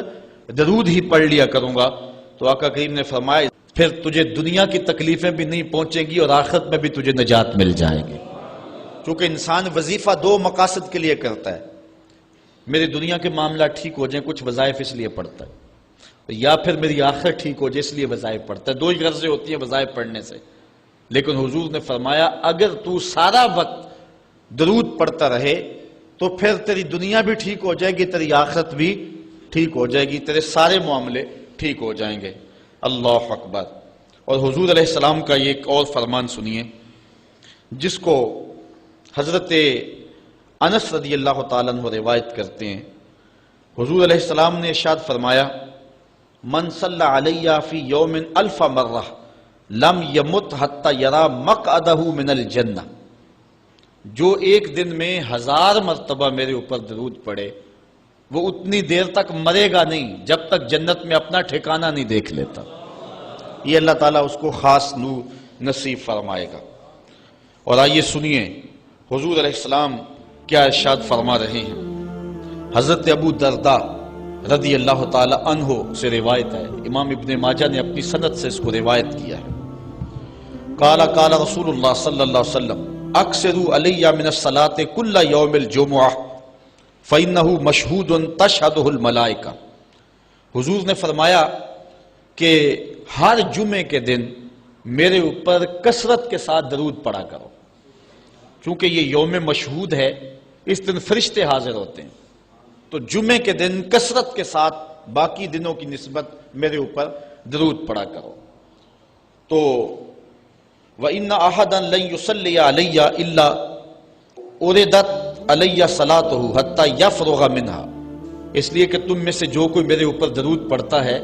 درود ہی پڑھ لیا کروں گا۔ تو آقا کریم نے فرمایا پھر تجھے دنیا کی تکلیفیں بھی نہیں پہنچیں گی اور آخرت میں بھی تجھے نجات مل جائے گی، کیونکہ انسان وظیفہ 2 مقاصد کے لیے کرتا ہے، میری دنیا کے معاملات ٹھیک ہو جائیں، کچھ وظائف اس لیے پڑھتا ہے، یا پھر میری آخرت ٹھیک ہو جائے اس لیے وظائف پڑھتا ہے۔ دو ہی غرضیں ہوتی ہیں وظائف پڑھنے سے، لیکن حضور نے فرمایا اگر تو سارا وقت درود پڑھتا رہے تو پھر تیری دنیا بھی ٹھیک ہو جائے گی، تیری آخرت بھی ٹھیک ہو جائے گی، تیرے سارے معاملے ٹھیک ہو جائیں گے۔ اللہ اکبر۔ اور حضور علیہ السلام کا یہ ایک اور فرمان سنیے جس کو حضرت انس رضی اللہ تعالیٰ عنہ روایت کرتے ہیں۔ حضور علیہ السلام نے ارشاد فرمایا من صلی علیہ فی یوم الف مرہ لم یمت حتی یرا مقعدہ من الجنہ، جو ایک دن میں 1000 مرتبہ میرے اوپر درود پڑے وہ اتنی دیر تک مرے گا نہیں جب تک جنت میں اپنا ٹھکانہ نہیں دیکھ لیتا۔ یہ اللہ تعالیٰ اس کو خاص نور نصیب فرمائے گا۔ اور آئیے سنیے حضور علیہ السلام کیا ارشاد فرما رہے ہیں۔ حضرت ابو درداء رضی اللہ تعالی عنہ سے روایت ہے، امام ابن ماجہ نے اپنی سند سے اس کو روایت کیا ہے۔ قال قال رسول اللہ صلی اللہ علیہ وسلم اکثروا علی من الصلاۃ کل یوم الجمعہ فانہ مشہود تشہدہ الملائکہ۔ حضور نے فرمایا کہ ہر جمعے کے دن میرے اوپر کثرت کے ساتھ درود پڑھا کرو، چونکہ یہ یوم مشہود ہے، اس دن فرشتے حاضر ہوتے ہیں، تو جمعے کے دن کثرت کے ساتھ باقی دنوں کی نسبت میرے اوپر درود پڑھا کرو۔ تو وَإِنَّ أَحَدًا لَن يُصَلِّيَ عَلَيَّ إِلَّا أُرِدَتْ عَلَيَّ صَلَاتُهُ حَتَّى يَفْرُغَ مِنْهَا، اس لیے کہ تم میں سے جو کوئی میرے اوپر درود پڑھتا ہے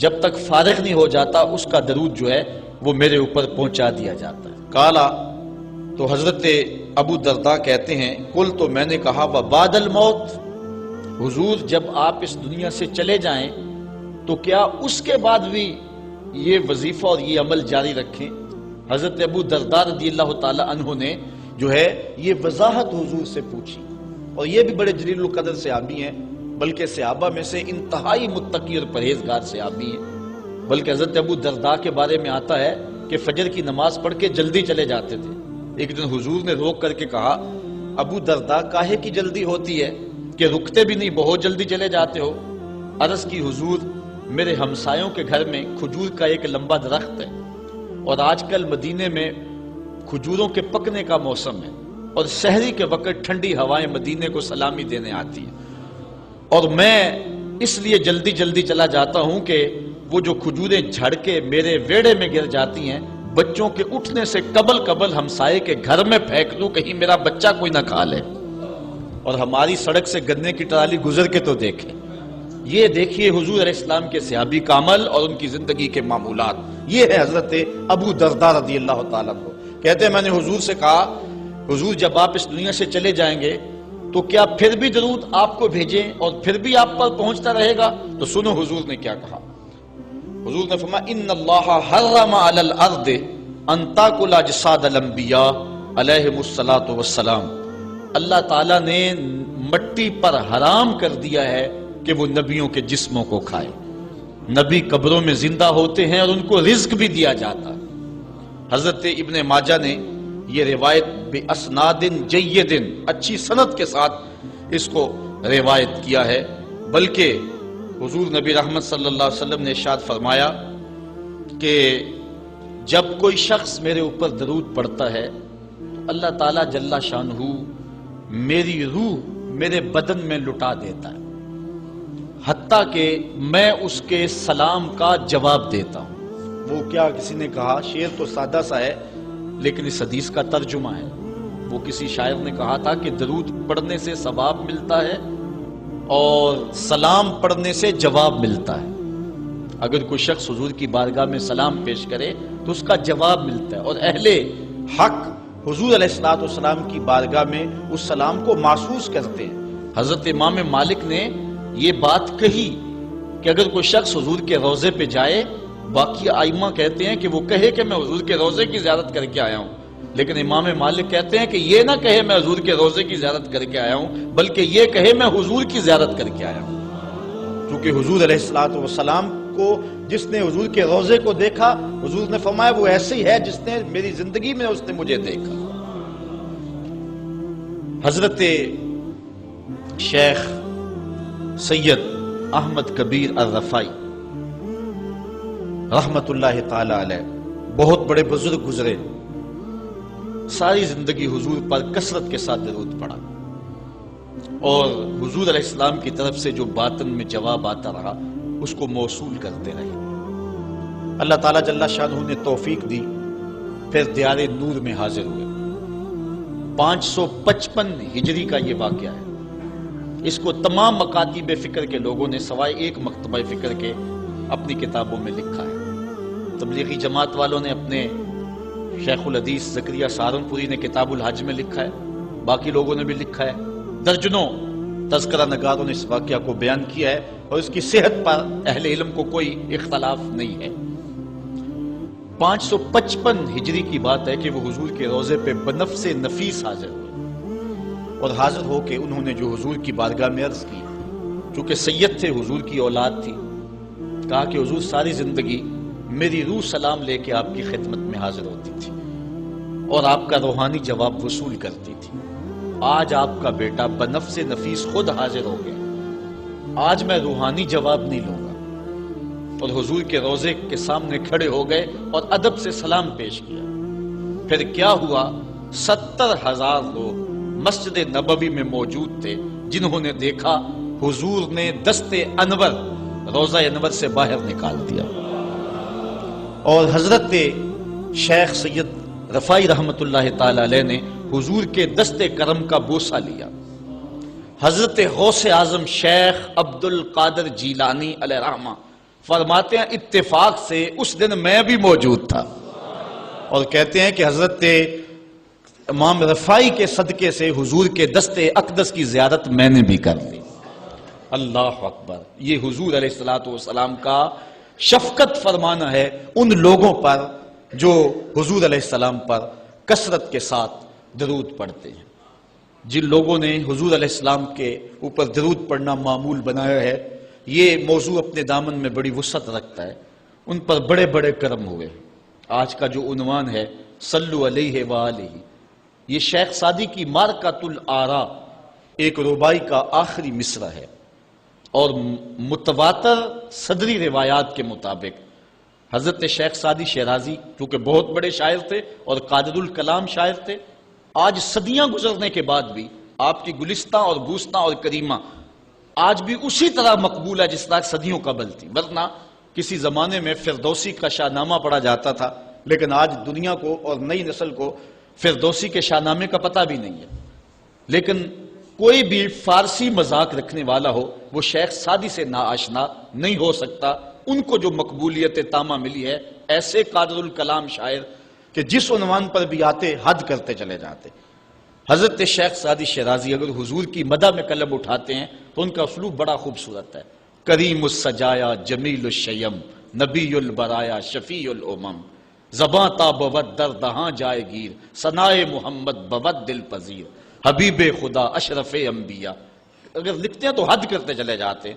جب تک فارغ نہیں ہو جاتا اس کا درود جو ہے وہ میرے اوپر پہنچا دیا جاتا ہے۔ کالا، تو حضرت ابو درداء کہتے ہیں قل، تو میں نے کہا وبعد الموت، حضور جب آپ اس دنیا سے چلے جائیں تو کیا اس کے بعد بھی یہ وظیفہ اور یہ عمل جاری رکھیں؟ حضرت ابو درداء رضی اللہ تعالی عنہ نے جو ہے یہ وضاحت حضور سے پوچھی، اور یہ بھی بڑے جلیل القدر صحابی ہیں، بلکہ صحابہ میں سے انتہائی متقی اور پرہیزگار صحابی ہیں۔ بلکہ حضرت ابو درداء کے بارے میں آتا ہے کہ فجر کی نماز پڑھ کے جلدی چلے جاتے تھے۔ ایک دن حضور نے روک کر کے کہا ابو درداء کاہے کی جلدی ہوتی ہے کہ رکتے بھی نہیں، بہت جلدی چلے جاتے ہو؟ عرض کی حضور میرے ہمسایوں کے گھر میں کھجور کا ایک لمبا درخت ہے، اور آج کل مدینے میں کھجوروں کے پکنے کا موسم ہے، اور سحری کے وقت ٹھنڈی ہوائیں مدینے کو سلامی دینے آتی ہیں، اور میں اس لیے جلدی جلدی چلا جاتا ہوں کہ وہ جو کھجوریں جھڑ کے میرے ویڑے میں گر جاتی ہیں بچوں کے اٹھنے سے قبل ہمسائے کے گھر میں پھینک دوں، کہیں میرا بچہ کوئی نہ کھا لے۔ اور ہماری سڑک سے گنے کی ٹرالی گزر کے تو دیکھیں، یہ دیکھیے حضور علیہ السلام کے صحابی کا عمل اور ان کی زندگی کے معمولات۔ یہ ہے حضرت ابو درداء رضی اللہ تعالیٰ عنہ، کہتے ہیں میں نے حضور سے کہا حضور جب آپ اس دنیا سے چلے جائیں گے تو کیا پھر بھی درود آپ کو بھیجیں اور پھر بھی آپ پر پہنچتا رہے گا؟ تو سنو حضور نے کیا کہا۔ حضور نے فرمایا ان اللہ حرم علی الارض ان تاکل اجساد الانبیاء علیہم الصلاۃ والسلام، اللہ تعالیٰ نے مٹی پر حرام کر دیا ہے کہ وہ نبیوں کے جسموں کو کھائے۔ نبی قبروں میں زندہ ہوتے ہیں اور ان کو رزق بھی دیا جاتا۔ حضرت ابن ماجہ نے یہ روایت باسناد جید، اچھی سند کے ساتھ اس کو روایت کیا ہے، بلکہ حضور نبی رحمت صلی اللہ علیہ وسلم نے ارشاد فرمایا کہ جب کوئی شخص میرے اوپر درود پڑھتا ہے تو اللہ تعالیٰ جل شانہ میری روح میرے بدن میں لٹا دیتا ہے، حتیٰ کہ میں اس کے سلام کا جواب دیتا ہوں۔ وہ کیا کسی نے کہا، شعر تو سادہ سا ہے لیکن اس حدیث کا ترجمہ ہے۔ وہ کسی شاعر نے کہا تھا کہ درود پڑھنے سے ثواب ملتا ہے اور سلام پڑھنے سے جواب ملتا ہے۔ اگر کوئی شخص حضور کی بارگاہ میں سلام پیش کرے تو اس کا جواب ملتا ہے، اور اہل حق حضور علیہ السلام کی بارگاہ میں اس سلام کو محسوس کرتے ہیں۔ حضرت امام مالک نے یہ بات کہی کہ اگر کوئی شخص حضور کے روضے پہ جائے، باقی ائمہ کہتے ہیں کہ وہ کہے کہ میں حضور کے روضے کی زیارت کر کے آیا ہوں، لیکن امام مالک کہتے ہیں کہ یہ نہ کہے میں حضور کے روضے کی زیارت کر کے آیا ہوں، بلکہ یہ کہے میں حضور کی زیارت کر کے آیا ہوں، کیونکہ حضور علیہ السلام کو جس نے حضور کے روضے کو دیکھا، حضور نے فرمایا وہ ایسے ہی ہے جس نے میری زندگی میں اس نے مجھے دیکھا۔ حضرت شیخ سید احمد کبیر الرفائی رحمت اللہ تعالی علیہ بہت بڑے بزرگ گزرے، ساری زندگی حضور پر کثرت کے ساتھ درود پڑھا، اور حضور علیہ السلام کی طرف سے جو باطن میں جواب آتا رہا اس کو موصول کرتے رہے۔ اللہ تعالیٰ جل شانہ نے توفیق دی، پھر دیار نور میں حاضر ہوئے۔ 555 ہجری کا یہ واقعہ ہے۔ اس کو تمام مکاتب فکر کے لوگوں نے سوائے ایک مکتبہ فکر کے اپنی کتابوں میں لکھا ہے۔ تبلیغی جماعت والوں نے اپنے شیخ الحدیث زکریا سہارنپوری نے کتاب الحج میں لکھا ہے، باقی لوگوں نے بھی لکھا ہے، درجنوں تذکرہ نگاروں نے اس واقعہ کو بیان کیا ہے، اور اس کی صحت پر اہل علم کو کوئی اختلاف نہیں ہے۔ 555 ہجری کی بات ہے کہ وہ حضور کے روضے پہ بنفس نفیس حاضر ہوئے، اور حاضر ہو کے انہوں نے جو حضور کی بارگاہ میں عرض کی، چونکہ سید تھے، حضور کی اولاد تھی، کہا کہ حضور ساری زندگی میری روح سلام لے کے آپ کی خدمت میں حاضر ہوتی تھی اور آپ کا روحانی جواب وصول کرتی تھی۔ آج آپ کا بیٹا بنفس نفیس خود حاضر ہو گیا، آج میں روحانی جواب نہیں لوں گا۔ اور حضور کے روضے کے سامنے کھڑے ہو گئے اور ادب سے سلام پیش کیا۔ پھر کیا ہوا، 70,000 لوگ مسجد نبوی میں موجود تھے، جنہوں نے دیکھا حضور نے دست انور روضہ انور سے باہر نکال دیا، اور حضرت شیخ سید رفائی رحمت اللہ تعالی علیہ نے حضور کے دست کرم کا بوسہ لیا۔ حضرت غوث اعظم شیخ عبد القادر جیلانی علیہ رحمہ فرماتے ہیں اتفاق سے اس دن میں بھی موجود تھا، اور کہتے ہیں کہ حضرت امام رفائی کے صدقے سے حضور کے دست اقدس کی زیارت میں نے بھی کر لی۔ اللہ اکبر! یہ حضور علیہ السلام کا شفقت فرمانا ہے ان لوگوں پر جو حضور علیہ السلام پر کثرت کے ساتھ درود پڑھتے ہیں۔ جن لوگوں نے حضور علیہ السلام کے اوپر درود پڑھنا معمول بنایا ہے، یہ موضوع اپنے دامن میں بڑی وسعت رکھتا ہے، ان پر بڑے بڑے کرم ہوئے۔ آج کا جو عنوان ہے صلو علیہ وآلہ، یہ شیخ سعدی کی مارکۃ الآراء ایک ربائی کا آخری مصرع ہے، اور متواتر صدری روایات کے مطابق حضرت شیخ سعدی شیرازی، کیونکہ بہت بڑے شاعر تھے اور قادر الکلام شاعر تھے، آج صدیاں گزرنے کے بعد بھی آپ کی گلستہ اور بوستہ اور کریمہ آج بھی اسی طرح مقبول ہے جس طرح صدیوں قبل تھی۔ ورنہ کسی زمانے میں فردوسی کا شاہ نامہ پڑھا جاتا تھا، لیکن آج دنیا کو اور نئی نسل کو فردوسی کے شاہ نامے کا پتہ بھی نہیں ہے۔ لیکن کوئی بھی فارسی مذاق رکھنے والا ہو وہ شیخ سعدی سے ناآشنا نہیں ہو سکتا۔ ان کو جو مقبولیت تامہ ملی ہے، ایسے قادر الکلام شاعر کہ جس عنوان پر بھی آتے حد کرتے چلے جاتے۔ حضرت شیخ سعدی شیرازی اگر حضور کی مدح میں قلم اٹھاتے ہیں تو ان کا اسلوب بڑا خوبصورت ہے۔ کریم السجایا جمیل الشیم نبی البرایا شفیع الامم، زباں تا بود در دہاں جائے گیر ثنائے محمد بود دل پذیر، حبیب خدا اشرف انبیاء۔ اگر لکھتے ہیں تو حد کرتے چلے جاتے۔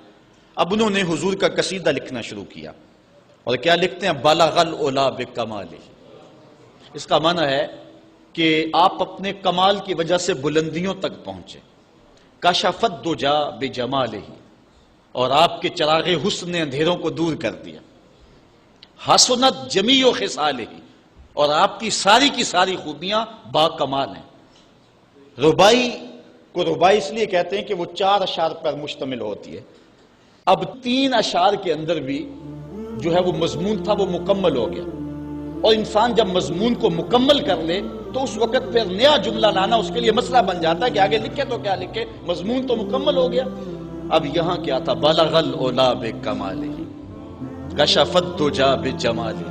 اب انہوں نے حضور کا قصیدہ لکھنا شروع کیا، اور کیا لکھتے ہیں؟ بلغ العلا بکمالہ۔ اس کا معنی ہے کہ آپ اپنے کمال کی وجہ سے بلندیوں تک پہنچے۔ کشف الدجا بجمالہ، اور آپ کے چراغ حسن نے اندھیروں کو دور کر دیا۔ حسنت جمیع خصالہ، اور آپ کی ساری خوبیاں با کمال ہیں۔ ربائی کو ربائی اس لیے کہتے ہیں کہ وہ 4 اشعار پر مشتمل ہوتی ہے۔ اب 3 اشعار کے اندر بھی جو ہے وہ مضمون تھا وہ مکمل ہو گیا، اور انسان جب مضمون کو مکمل کر لے تو اس وقت پھر نیا جملہ لانا اس کے لیے مسئلہ بن جاتا ہے کہ آگے لکھے تو کیا لکھے، مضمون تو مکمل ہو گیا۔ اب یہاں کیا تھا؟ بلغ العلا بکمالہ کشف الدجا بجمالہ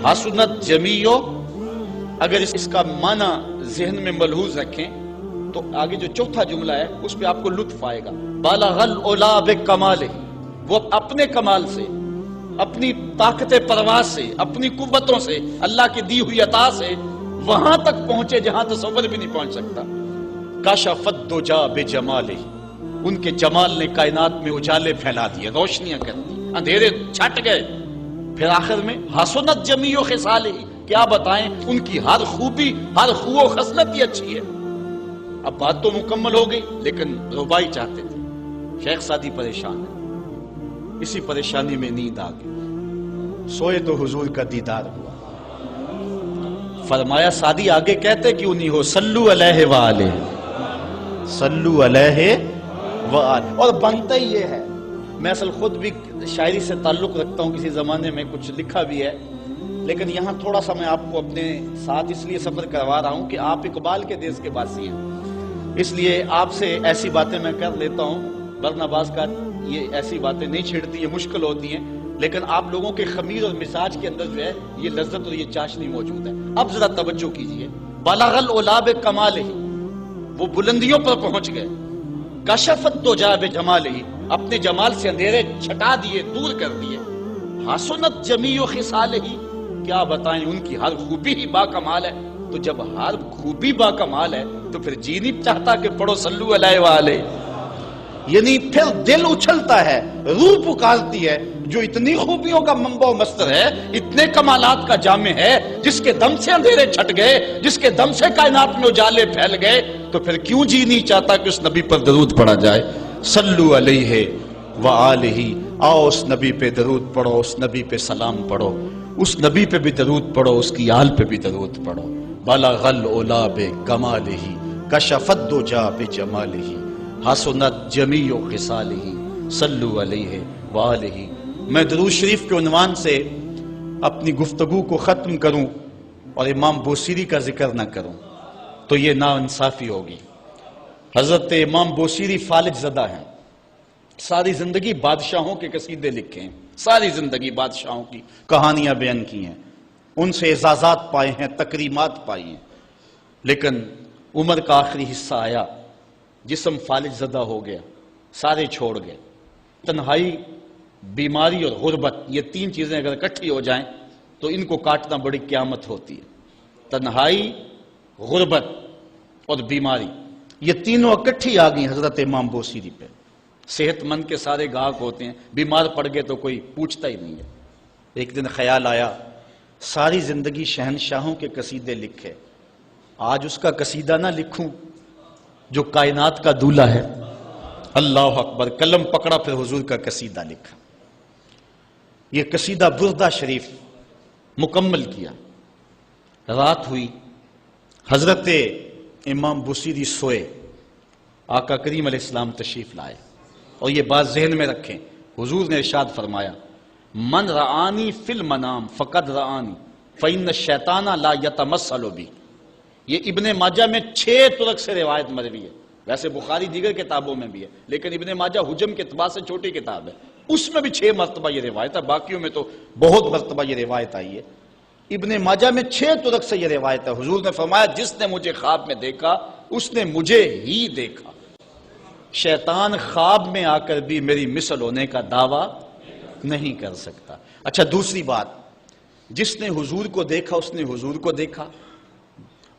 حسنت جمیع۔ اگر اس کا معنی ذہن میں ملحوظ رکھیں تو آگے جو چوتھا جملہ ہے اس پہ آپ کو لطف آئے گا۔ بلغ العلا بکمالہ، وہ اپنے کمال سے، اپنی طاقت پرواز سے، اپنی قوتوں سے، اللہ کی دی ہوئی عطا سے وہاں تک پہنچے جہاں تصور بھی نہیں پہنچ سکتا۔ کشف الدجا بجمالہ، ان کے جمال نے کائنات میں اجالے پھیلا دیے، روشنیاں کر دی، اندھیرے چھٹ گئے۔ پھر آخر میں حسنت جمیع خصالہ، کیا بتائیں ان کی ہر خوبی، ہر خو و خصلت ہی اچھی ہے۔ اب بات تو مکمل ہو گئی، لیکن ربائی چاہتے تھے شیخ سعدی پریشان ہے، اسی پریشانی میں نیند آ گئی، سوئے تو حضور کا دیدار ہوا۔ فرمایا سعدی آگے کہتے کیوں نہیں ہو، صلو علیہ وآلہ، صلو علیہ وآلہ، اور بنتا ہی یہ ہے۔ میں اصل خود بھی شاعری سے تعلق رکھتا ہوں، کسی زمانے میں کچھ لکھا بھی ہے، لیکن یہاں تھوڑا سا میں آپ کو اپنے ساتھ اس لیے سفر کروا رہا ہوں کہ آپ اقبال کے دیس کے باسی ہیں، اس لیے آپ سے ایسی باتیں میں کر لیتا ہوں، ورنہ بعض کا یہ ایسی باتیں نہیں چھڑتی، یہ مشکل ہوتی ہیں، لیکن آپ لوگوں کے خمیر اور مزاج کے اندر جو ہے یہ لذت اور یہ چاشنی موجود ہے۔ اب ذرا توجہ کیجئے، بلغ العلا بکمالہ، وہ بلندیوں پر پہنچ گئے، کشفت الدجی بجمالہ، اپنے جمال سے اندھیرے چھٹا دیے، دور کر دیے، حسنت جمیع خصالہ، کیا بتائیں ان کی ہر خوبی ہی با کمال ہے۔ تو جب ہر خوبی با کمال ہے تو پھر جی نہیں چاہتا کہ پڑھو صلو علیہ وآلہ، یعنی پھر دل اچھلتا ہے، روح پکارتی ہے، جو اتنی خوبیوں کا منبع و مصدر ہے، اتنے کمالات کا جامع ہے، جس کے دم سے اندھیرے چھٹ گئے، جس کے دم سے کائنات میں اجالے پھیل گئے، تو پھر کیوں جی نہیں چاہتا کہ اس نبی پر درود پڑھا جائے؟ صلو علیہ وآلہ، آؤ اس نبی پہ درود پڑھو، اس نبی پہ سلام پڑھو، اس نبی پہ بھی درود پڑھو، اس کی آل پہ بھی درود پڑھو۔ بلغ العلا بکمالہ، کشفت الدجی بجمالہ، حسنت جمیع خصالہ، صلو علیہ وآلہ۔ میں درود شریف کے عنوان سے اپنی گفتگو کو ختم کروں اور امام بوصیری کا ذکر نہ کروں تو یہ ناانصافی ہوگی۔ حضرت امام بوصیری فالج زدہ ہیں، ساری زندگی بادشاہوں کے قصیدے لکھے ہیں، ساری زندگی بادشاہوں کی کہانیاں بیان کی ہیں، ان سے اعزازات پائے ہیں، تکریمات پائی ہیں، لیکن عمر کا آخری حصہ آیا، جسم فالج زدہ ہو گیا، سارے چھوڑ گئے۔ تنہائی، بیماری اور غربت، یہ تین چیزیں اگر اکٹھی ہو جائیں تو ان کو کاٹنا بڑی قیامت ہوتی ہے۔ تنہائی، غربت اور بیماری، یہ تینوں اکٹھی آ گئی حضرت امام بوصیری پہ۔ صحت مند کے سارے گاہک ہوتے ہیں، بیمار پڑ گئے تو کوئی پوچھتا ہی نہیں ہے۔ ایک دن خیال آیا، ساری زندگی شہنشاہوں کے قصیدے لکھے، آج اس کا قصیدہ نہ لکھوں جو کائنات کا دولہ ہے۔ اللہ اکبر، قلم پکڑا، پھر حضور کا قصیدہ لکھا۔ یہ قصیدہ بردہ شریف مکمل کیا، رات ہوئی، حضرت امام بوصیری سوئے، آقا کریم علیہ السلام تشریف لائے، اور یہ بات ذہن میں رکھیں، حضور نے ارشاد فرمایا، من رآنی فی المنام فقد رآنی فإن الشیطان لا یتمثل بی۔ یہ ابن ماجہ میں 6 طرق سے روایت مروی ہے، ویسے بخاری دیگر کتابوں میں بھی ہے، لیکن ابن ماجہ حجم کے اعتبار سے چھوٹی کتاب ہے، اس میں بھی 6 مرتبہ یہ روایت ہے، باقیوں میں تو بہت مرتبہ یہ روایت آئی ہے۔ ابن ماجہ میں 6 طرق سے یہ روایت ہے، حضور نے فرمایا جس نے مجھے خواب میں دیکھا اس نے مجھے ہی دیکھا، شیطان خواب میں آ کر بھی میری مثل ہونے کا دعویٰ نہیں کر سکتا۔ اچھا، دوسری بات، جس نے حضور کو دیکھا اس نے حضور کو دیکھا،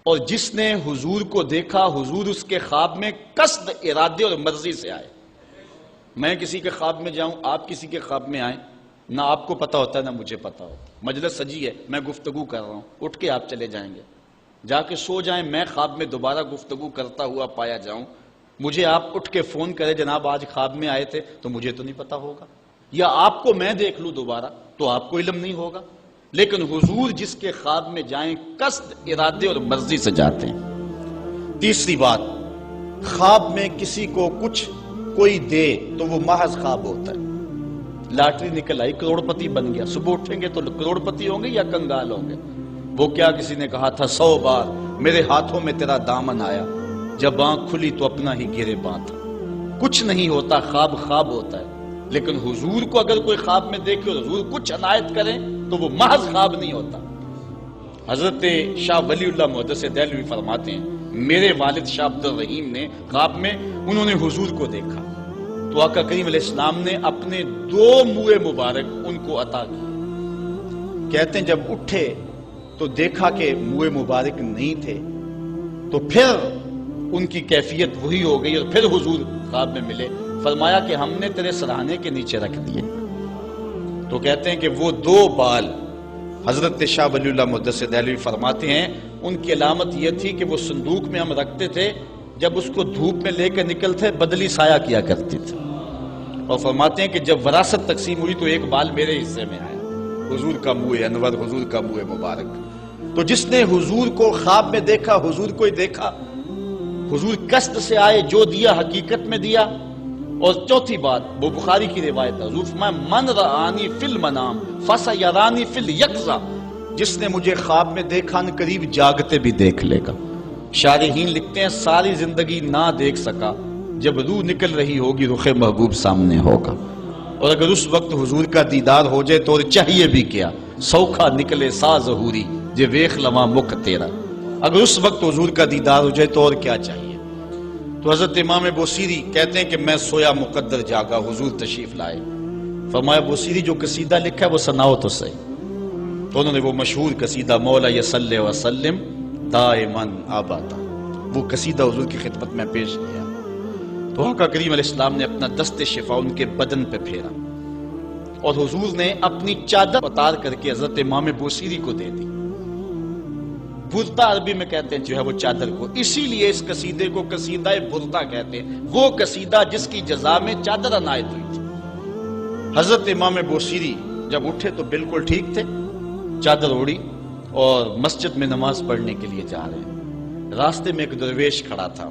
اور جس نے حضور کو دیکھا حضور اس کے خواب میں قصد، ارادے اور مرضی سے آئے۔ میں کسی کے خواب میں جاؤں، آپ کسی کے خواب میں آئیں، نہ آپ کو پتا ہوتا ہے نہ مجھے پتا ہوتا، مجلس سجی ہے، میں گفتگو کر رہا ہوں، اٹھ کے آپ چلے جائیں گے، جا کے سو جائیں، میں خواب میں دوبارہ گفتگو کرتا ہوا پایا جاؤں، مجھے آپ اٹھ کے فون کرے جناب آج خواب میں آئے تھے، تو مجھے تو نہیں پتا ہوگا، یا آپ کو میں دیکھ لوں دوبارہ تو آپ کو علم نہیں ہوگا، لیکن حضور جس کے خواب میں جائیں قصد، ارادے اور مرضی سے جاتے ہیں۔ تیسری بات، خواب میں کسی کو کچھ کوئی دے تو وہ محض خواب ہوتا ہے۔ لاٹری نکل آئی، کروڑ پتی بن گیا، صبح اٹھیں گے تو کروڑ پتی ہوں گے یا کنگال ہوں گے؟ وہ کیا کسی نے کہا تھا 100 بار میرے ہاتھوں میں تیرا دامن آیا، جب آنکھ کھلی تو اپنا ہی گرے باندھا۔ کچھ نہیں ہوتا، خواب خواب ہوتا ہے، لیکن حضور کو اگر کوئی خواب میں دیکھے اور حضور کچھ عنایت کریں تو وہ محض خواب نہیں ہوتا۔ حضرت شاہ ولی اللہ محدث دہلوی فرماتے ہیں میرے والد شاہ عبد الرحیم نے خواب میں انہوں نے حضور کو دیکھا تو آقا کریم علیہ السلام نے اپنے 2 منہ مبارک ان کو عطا کی۔ کہتے ہیں جب اٹھے تو دیکھا کہ منہ مبارک نہیں تھے، تو پھر ان کی کیفیت وہی ہو گئی، اور پھر حضور خواب میں ملے، فرمایا کہ ہم نے تیرے سرہانے کے نیچے رکھ دیے۔ تو کہتے ہیں کہ وہ 2 بال حضرت شاہ ولی اللہ محدث دہلوی فرماتے ہیں ان کی علامت یہ تھی کہ وہ صندوق میں ہم رکھتے تھے، جب اس کو دھوپ میں لے کے نکلتے بدلی سایہ کیا کرتی تھی۔ اور فرماتے ہیں کہ جب وراثت تقسیم ہوئی تو ایک بال میرے حصے میں آیا، حضور کا منہ انور، حضور کا منہ مبارک۔ تو جس نے حضور کو خواب میں دیکھا، حضور کو ہی دیکھا، حضور قصد سے آئے، جو دیا حقیقت میں دیا۔ اور چوتھی بات، وہ بخاری کی روایت ہے، حضور فرمایا من رآنی فی المنام فسیرانی فی الیقظہ، جس نے مجھے خواب میں دیکھا ان قریب جاگتے بھی دیکھ لے گا۔ شارحین لکھتے ہیں ساری زندگی نہ دیکھ سکا، جب روح نکل رہی ہوگی رخ محبوب سامنے ہوگا، اور اگر اس وقت حضور کا دیدار ہو جائے تو چاہیے بھی کیا، سوکھا نکلے سا ظہوری جے ویخ لواں مکھ تیرا، اگر اس وقت حضور کا دیدار ہو جائے تو اور کیا چاہیے۔ تو حضرت امام بوصیری کہتے ہیں کہ میں سویا مقدر جاگا، حضور تشریف لائے۔ فرمایا بوصیری جو قصیدہ لکھا ہے وہ سناؤ تو صحیح۔ تو انہوں نے وہ مشہور قصیدہ مولا یصلی وسلم دائماً آبادا، وہ قصیدہ حضور کی خدمت میں پیش کیا۔ تو آقا کریم علیہ السلام نے اپنا دست شفا ان کے بدن پہ پھیرا، اور حضور نے اپنی چادر اتار کر کے حضرت امام بوصیری کو دے دی۔ بردہ عربی میں کہتے ہیں جو ہے وہ چادر کو، اسی لیے اس قصیدے کو قصیدہ بردہ کہتے ہیں، وہ قصیدہ جس کی جزا میں چادر عنایت ہوئی تھی۔ حضرت امام بوصیری جب اٹھے تو بالکل ٹھیک تھے، چادر اوڑی اور مسجد میں نماز پڑھنے کے لیے جا رہے ہیں۔ راستے میں ایک درویش کھڑا تھا،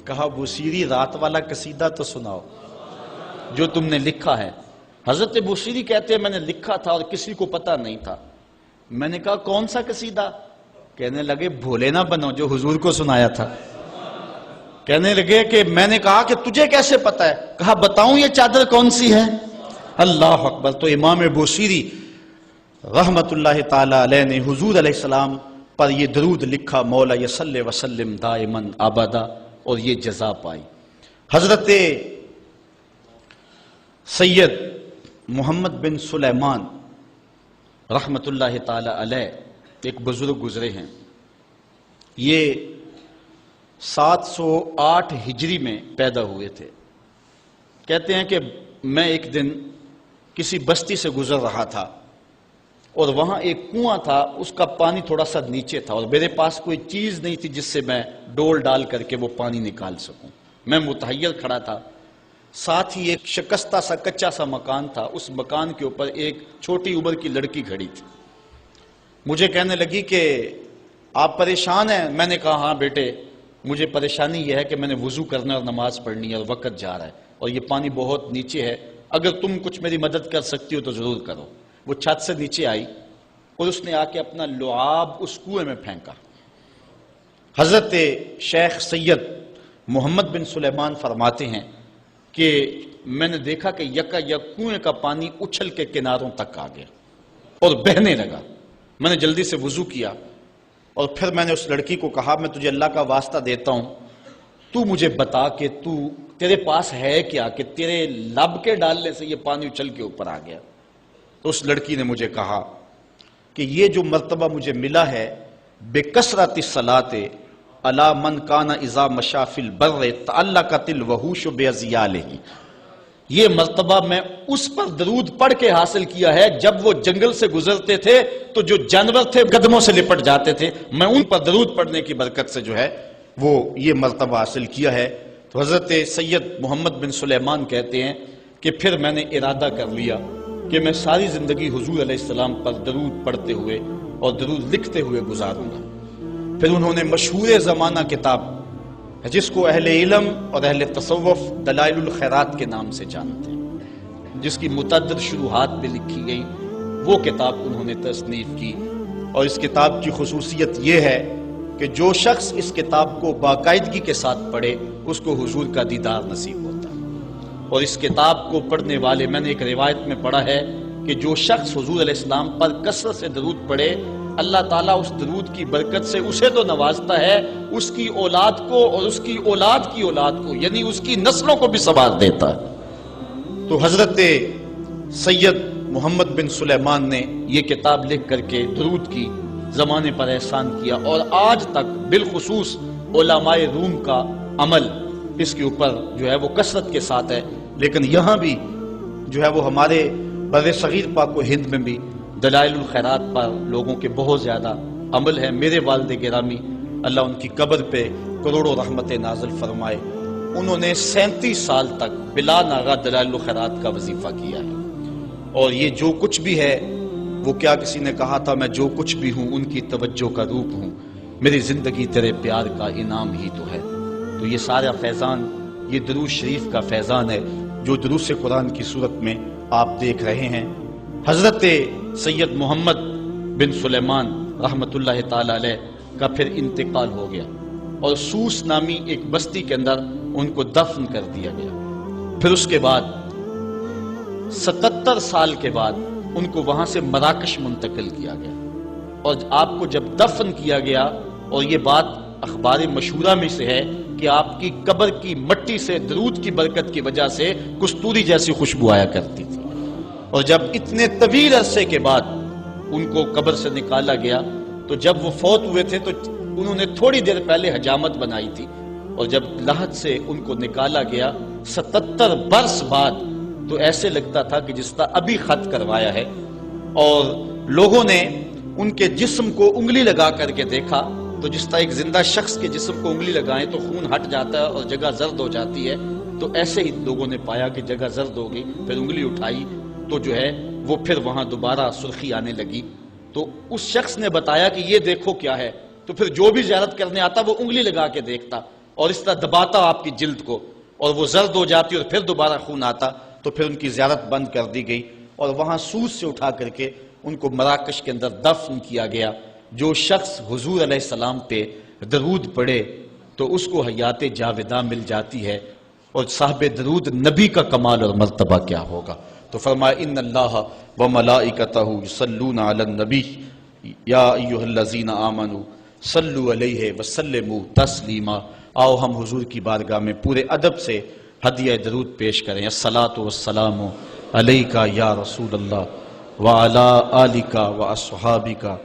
کہا بوصیری رات والا قصیدہ تو سناؤ جو تم نے لکھا ہے۔ حضرت بوصیری کہتے ہیں میں نے لکھا تھا اور کسی کو پتہ نہیں تھا۔ میں نے کہا کون سا قصیدہ؟ کہنے لگے بھولے نہ بنو، جو حضور کو سنایا تھا۔ کہنے لگے کہ میں نے کہا کہ تجھے کیسے پتہ ہے؟ کہا بتاؤں یہ چادر کون سی ہے؟ اللہ اکبر۔ تو امام بوصیری رحمت اللہ تعالی علیہ نے حضور علیہ السلام پر یہ درود لکھا مولا یصلی وسلم دائماً ابدا، اور یہ جزا پائی۔ حضرت سید محمد بن سلیمان رحمت اللہ تعالی علیہ ایک بزرگ گزرے ہیں، یہ 708 ہجری میں پیدا ہوئے تھے۔ کہتے ہیں کہ میں ایک دن کسی بستی سے گزر رہا تھا اور وہاں ایک کنواں تھا، اس کا پانی تھوڑا سا نیچے تھا، اور میرے پاس کوئی چیز نہیں تھی جس سے میں ڈول ڈال کر کے وہ پانی نکال سکوں۔ میں متحیر کھڑا تھا، ساتھ ہی ایک شکستہ سا کچا سا مکان تھا، اس مکان کے اوپر ایک چھوٹی عمر کی لڑکی کھڑی تھی۔ مجھے کہنے لگی کہ آپ پریشان ہیں؟ میں نے کہا ہاں بیٹے، مجھے پریشانی یہ ہے کہ میں نے وضو کرنا اور نماز پڑھنی ہے اور وقت جا رہا ہے، اور یہ پانی بہت نیچے ہے، اگر تم کچھ میری مدد کر سکتی ہو تو ضرور کرو۔ وہ چھت سے نیچے آئی اور اس نے آ کے اپنا لعاب اس کنویں میں پھینکا۔ حضرت شیخ سید محمد بن سلیمان فرماتے ہیں کہ میں نے دیکھا کہ یکا یک کنویں کا پانی اچھل کے کناروں تک آ گیا اور بہنے لگا۔ میں نے جلدی سے وضو کیا اور پھر میں نے اس لڑکی کو کہا میں تجھے اللہ کا واسطہ دیتا ہوں، تو مجھے بتا کہ تیرے پاس ہے کیا کہ تیرے لب کے ڈالنے سے یہ پانی اچھل کے اوپر آ گیا۔ تو اس لڑکی نے مجھے کہا کہ یہ جو مرتبہ مجھے ملا ہے بکثرت الصلاۃ علی من کان اذا مشى فی البر تعلقت الوحوش باذیالہ، یہ مرتبہ میں اس پر درود پڑھ کے حاصل کیا ہے جب وہ جنگل سے گزرتے تھے تو جو جانور تھے قدموں سے لپٹ جاتے تھے، میں ان پر درود پڑھنے کی برکت سے جو ہے وہ یہ مرتبہ حاصل کیا ہے۔ تو حضرت سید محمد بن سلیمان کہتے ہیں کہ پھر میں نے ارادہ کر لیا کہ میں ساری زندگی حضور علیہ السلام پر درود پڑھتے ہوئے اور درود لکھتے ہوئے گزاروں گا۔ پھر انہوں نے مشہور زمانہ کتاب جس کو اہل علم اور اہل تصوف دلائل الخیرات کے نام سے جانتے ہیں، جس کی متعدد شروحات بھی لکھی گئی، وہ کتاب انہوں نے تصنیف کی۔ اور اس کتاب کی خصوصیت یہ ہے کہ جو شخص اس کتاب کو باقاعدگی کے ساتھ پڑھے اس کو حضور کا دیدار نصیب ہوتا ہے۔ اور اس کتاب کو پڑھنے والے، میں نے ایک روایت میں پڑھا ہے کہ جو شخص حضور علیہ السلام پر کثرت سے درود پڑھے، اللہ تعالیٰ اس درود کی برکت سے اسے تو نوازتا ہے، اس کی اولاد کو اور اس کی اولاد کی اولاد کو، یعنی اس کی نسلوں کو بھی ثواب دیتا ہے۔ تو حضرت سید محمد بن سلیمان نے یہ کتاب لکھ کر کے درود کی زمانے پر احسان کیا، اور آج تک بالخصوص علماء روم کا عمل اس کے اوپر جو ہے وہ کثرت کے ساتھ ہے۔ لیکن یہاں بھی جو ہے وہ ہمارے بر صغیر پاک و ہند میں بھی دلائل الخیرات پر لوگوں کے بہت زیادہ عمل ہے۔ میرے والد گرامی اللہ ان کی قبر پہ کروڑوں رحمت نازل فرمائے، انہوں نے 37 سال تک بلا ناغہ دلائل الخیرات کا وظیفہ کیا ہے، اور یہ جو کچھ بھی ہے وہ کیا کسی نے کہا تھا، میں جو کچھ بھی ہوں ان کی توجہ کا روپ ہوں، میری زندگی تیرے پیار کا انعام ہی تو ہے۔ تو یہ سارا فیضان یہ درود شریف کا فیضان ہے جو دروس قرآن کی صورت میں آپ دیکھ رہے ہیں۔ حضرت سید محمد بن سلیمان رحمت اللہ تعالی علیہ کا پھر انتقال ہو گیا، اور سوس نامی ایک بستی کے اندر ان کو دفن کر دیا گیا۔ پھر اس کے بعد 77 سال کے بعد ان کو وہاں سے مراکش منتقل کیا گیا، اور آپ کو جب دفن کیا گیا، اور یہ بات اخبار مشہورہ میں سے ہے کہ آپ کی قبر کی مٹی سے درود کی برکت کی وجہ سے کستوری جیسی خوشبو آیا کرتی تھی، اور جب اتنے طویل عرصے کے بعد ان کو قبر سے نکالا گیا تو جب وہ فوت ہوئے تھے تو انہوں نے تھوڑی دیر پہلے حجامت بنائی تھی، اور جب لحد سے ان کو نکالا گیا 77 برس بعد تو ایسے لگتا تھا کہ جس طرح ابھی خط کروایا ہے، اور لوگوں نے ان کے جسم کو انگلی لگا کر کے دیکھا تو جس طرح ایک زندہ شخص کے جسم کو انگلی لگائیں تو خون ہٹ جاتا ہے اور جگہ زرد ہو جاتی ہے، تو ایسے ہی لوگوں نے پایا کہ جگہ زرد ہو گئی، پھر انگلی اٹھائی تو جو ہے وہ پھر وہاں دوبارہ سرخی آنے لگی۔ تو اس شخص نے بتایا کہ یہ دیکھو کیا ہے، تو پھر جو بھی زیارت کرنے آتا وہ انگلی لگا کے دیکھتا اور اس طرح دباتا آپ کی جلد کو، اور وہ زرد ہو جاتی اور پھر دوبارہ خون آتا، تو پھر ان کی زیارت بند کر دی گئی، اور وہاں سوس سے اٹھا کر کے ان کو مراکش کے اندر دفن کیا گیا۔ جو شخص حضور علیہ السلام پہ درود پڑھے تو اس کو حیات جاوداں مل جاتی ہے، اور صاحب درود نبی کا کمال اور مرتبہ کیا ہوگا۔ تو فرمایا ان اللہ وملائکتہ یصلون علی النبی یا ایھا الذین آمنوا صلوا علیہ وسلموا تسلیما۔ آؤ ہم حضور کی بارگاہ میں پورے ادب سے ہدیہ درود پیش کریں۔ الصلاۃ والسلام علیکا یا رسول اللہ وعلی آلکا واصحابکا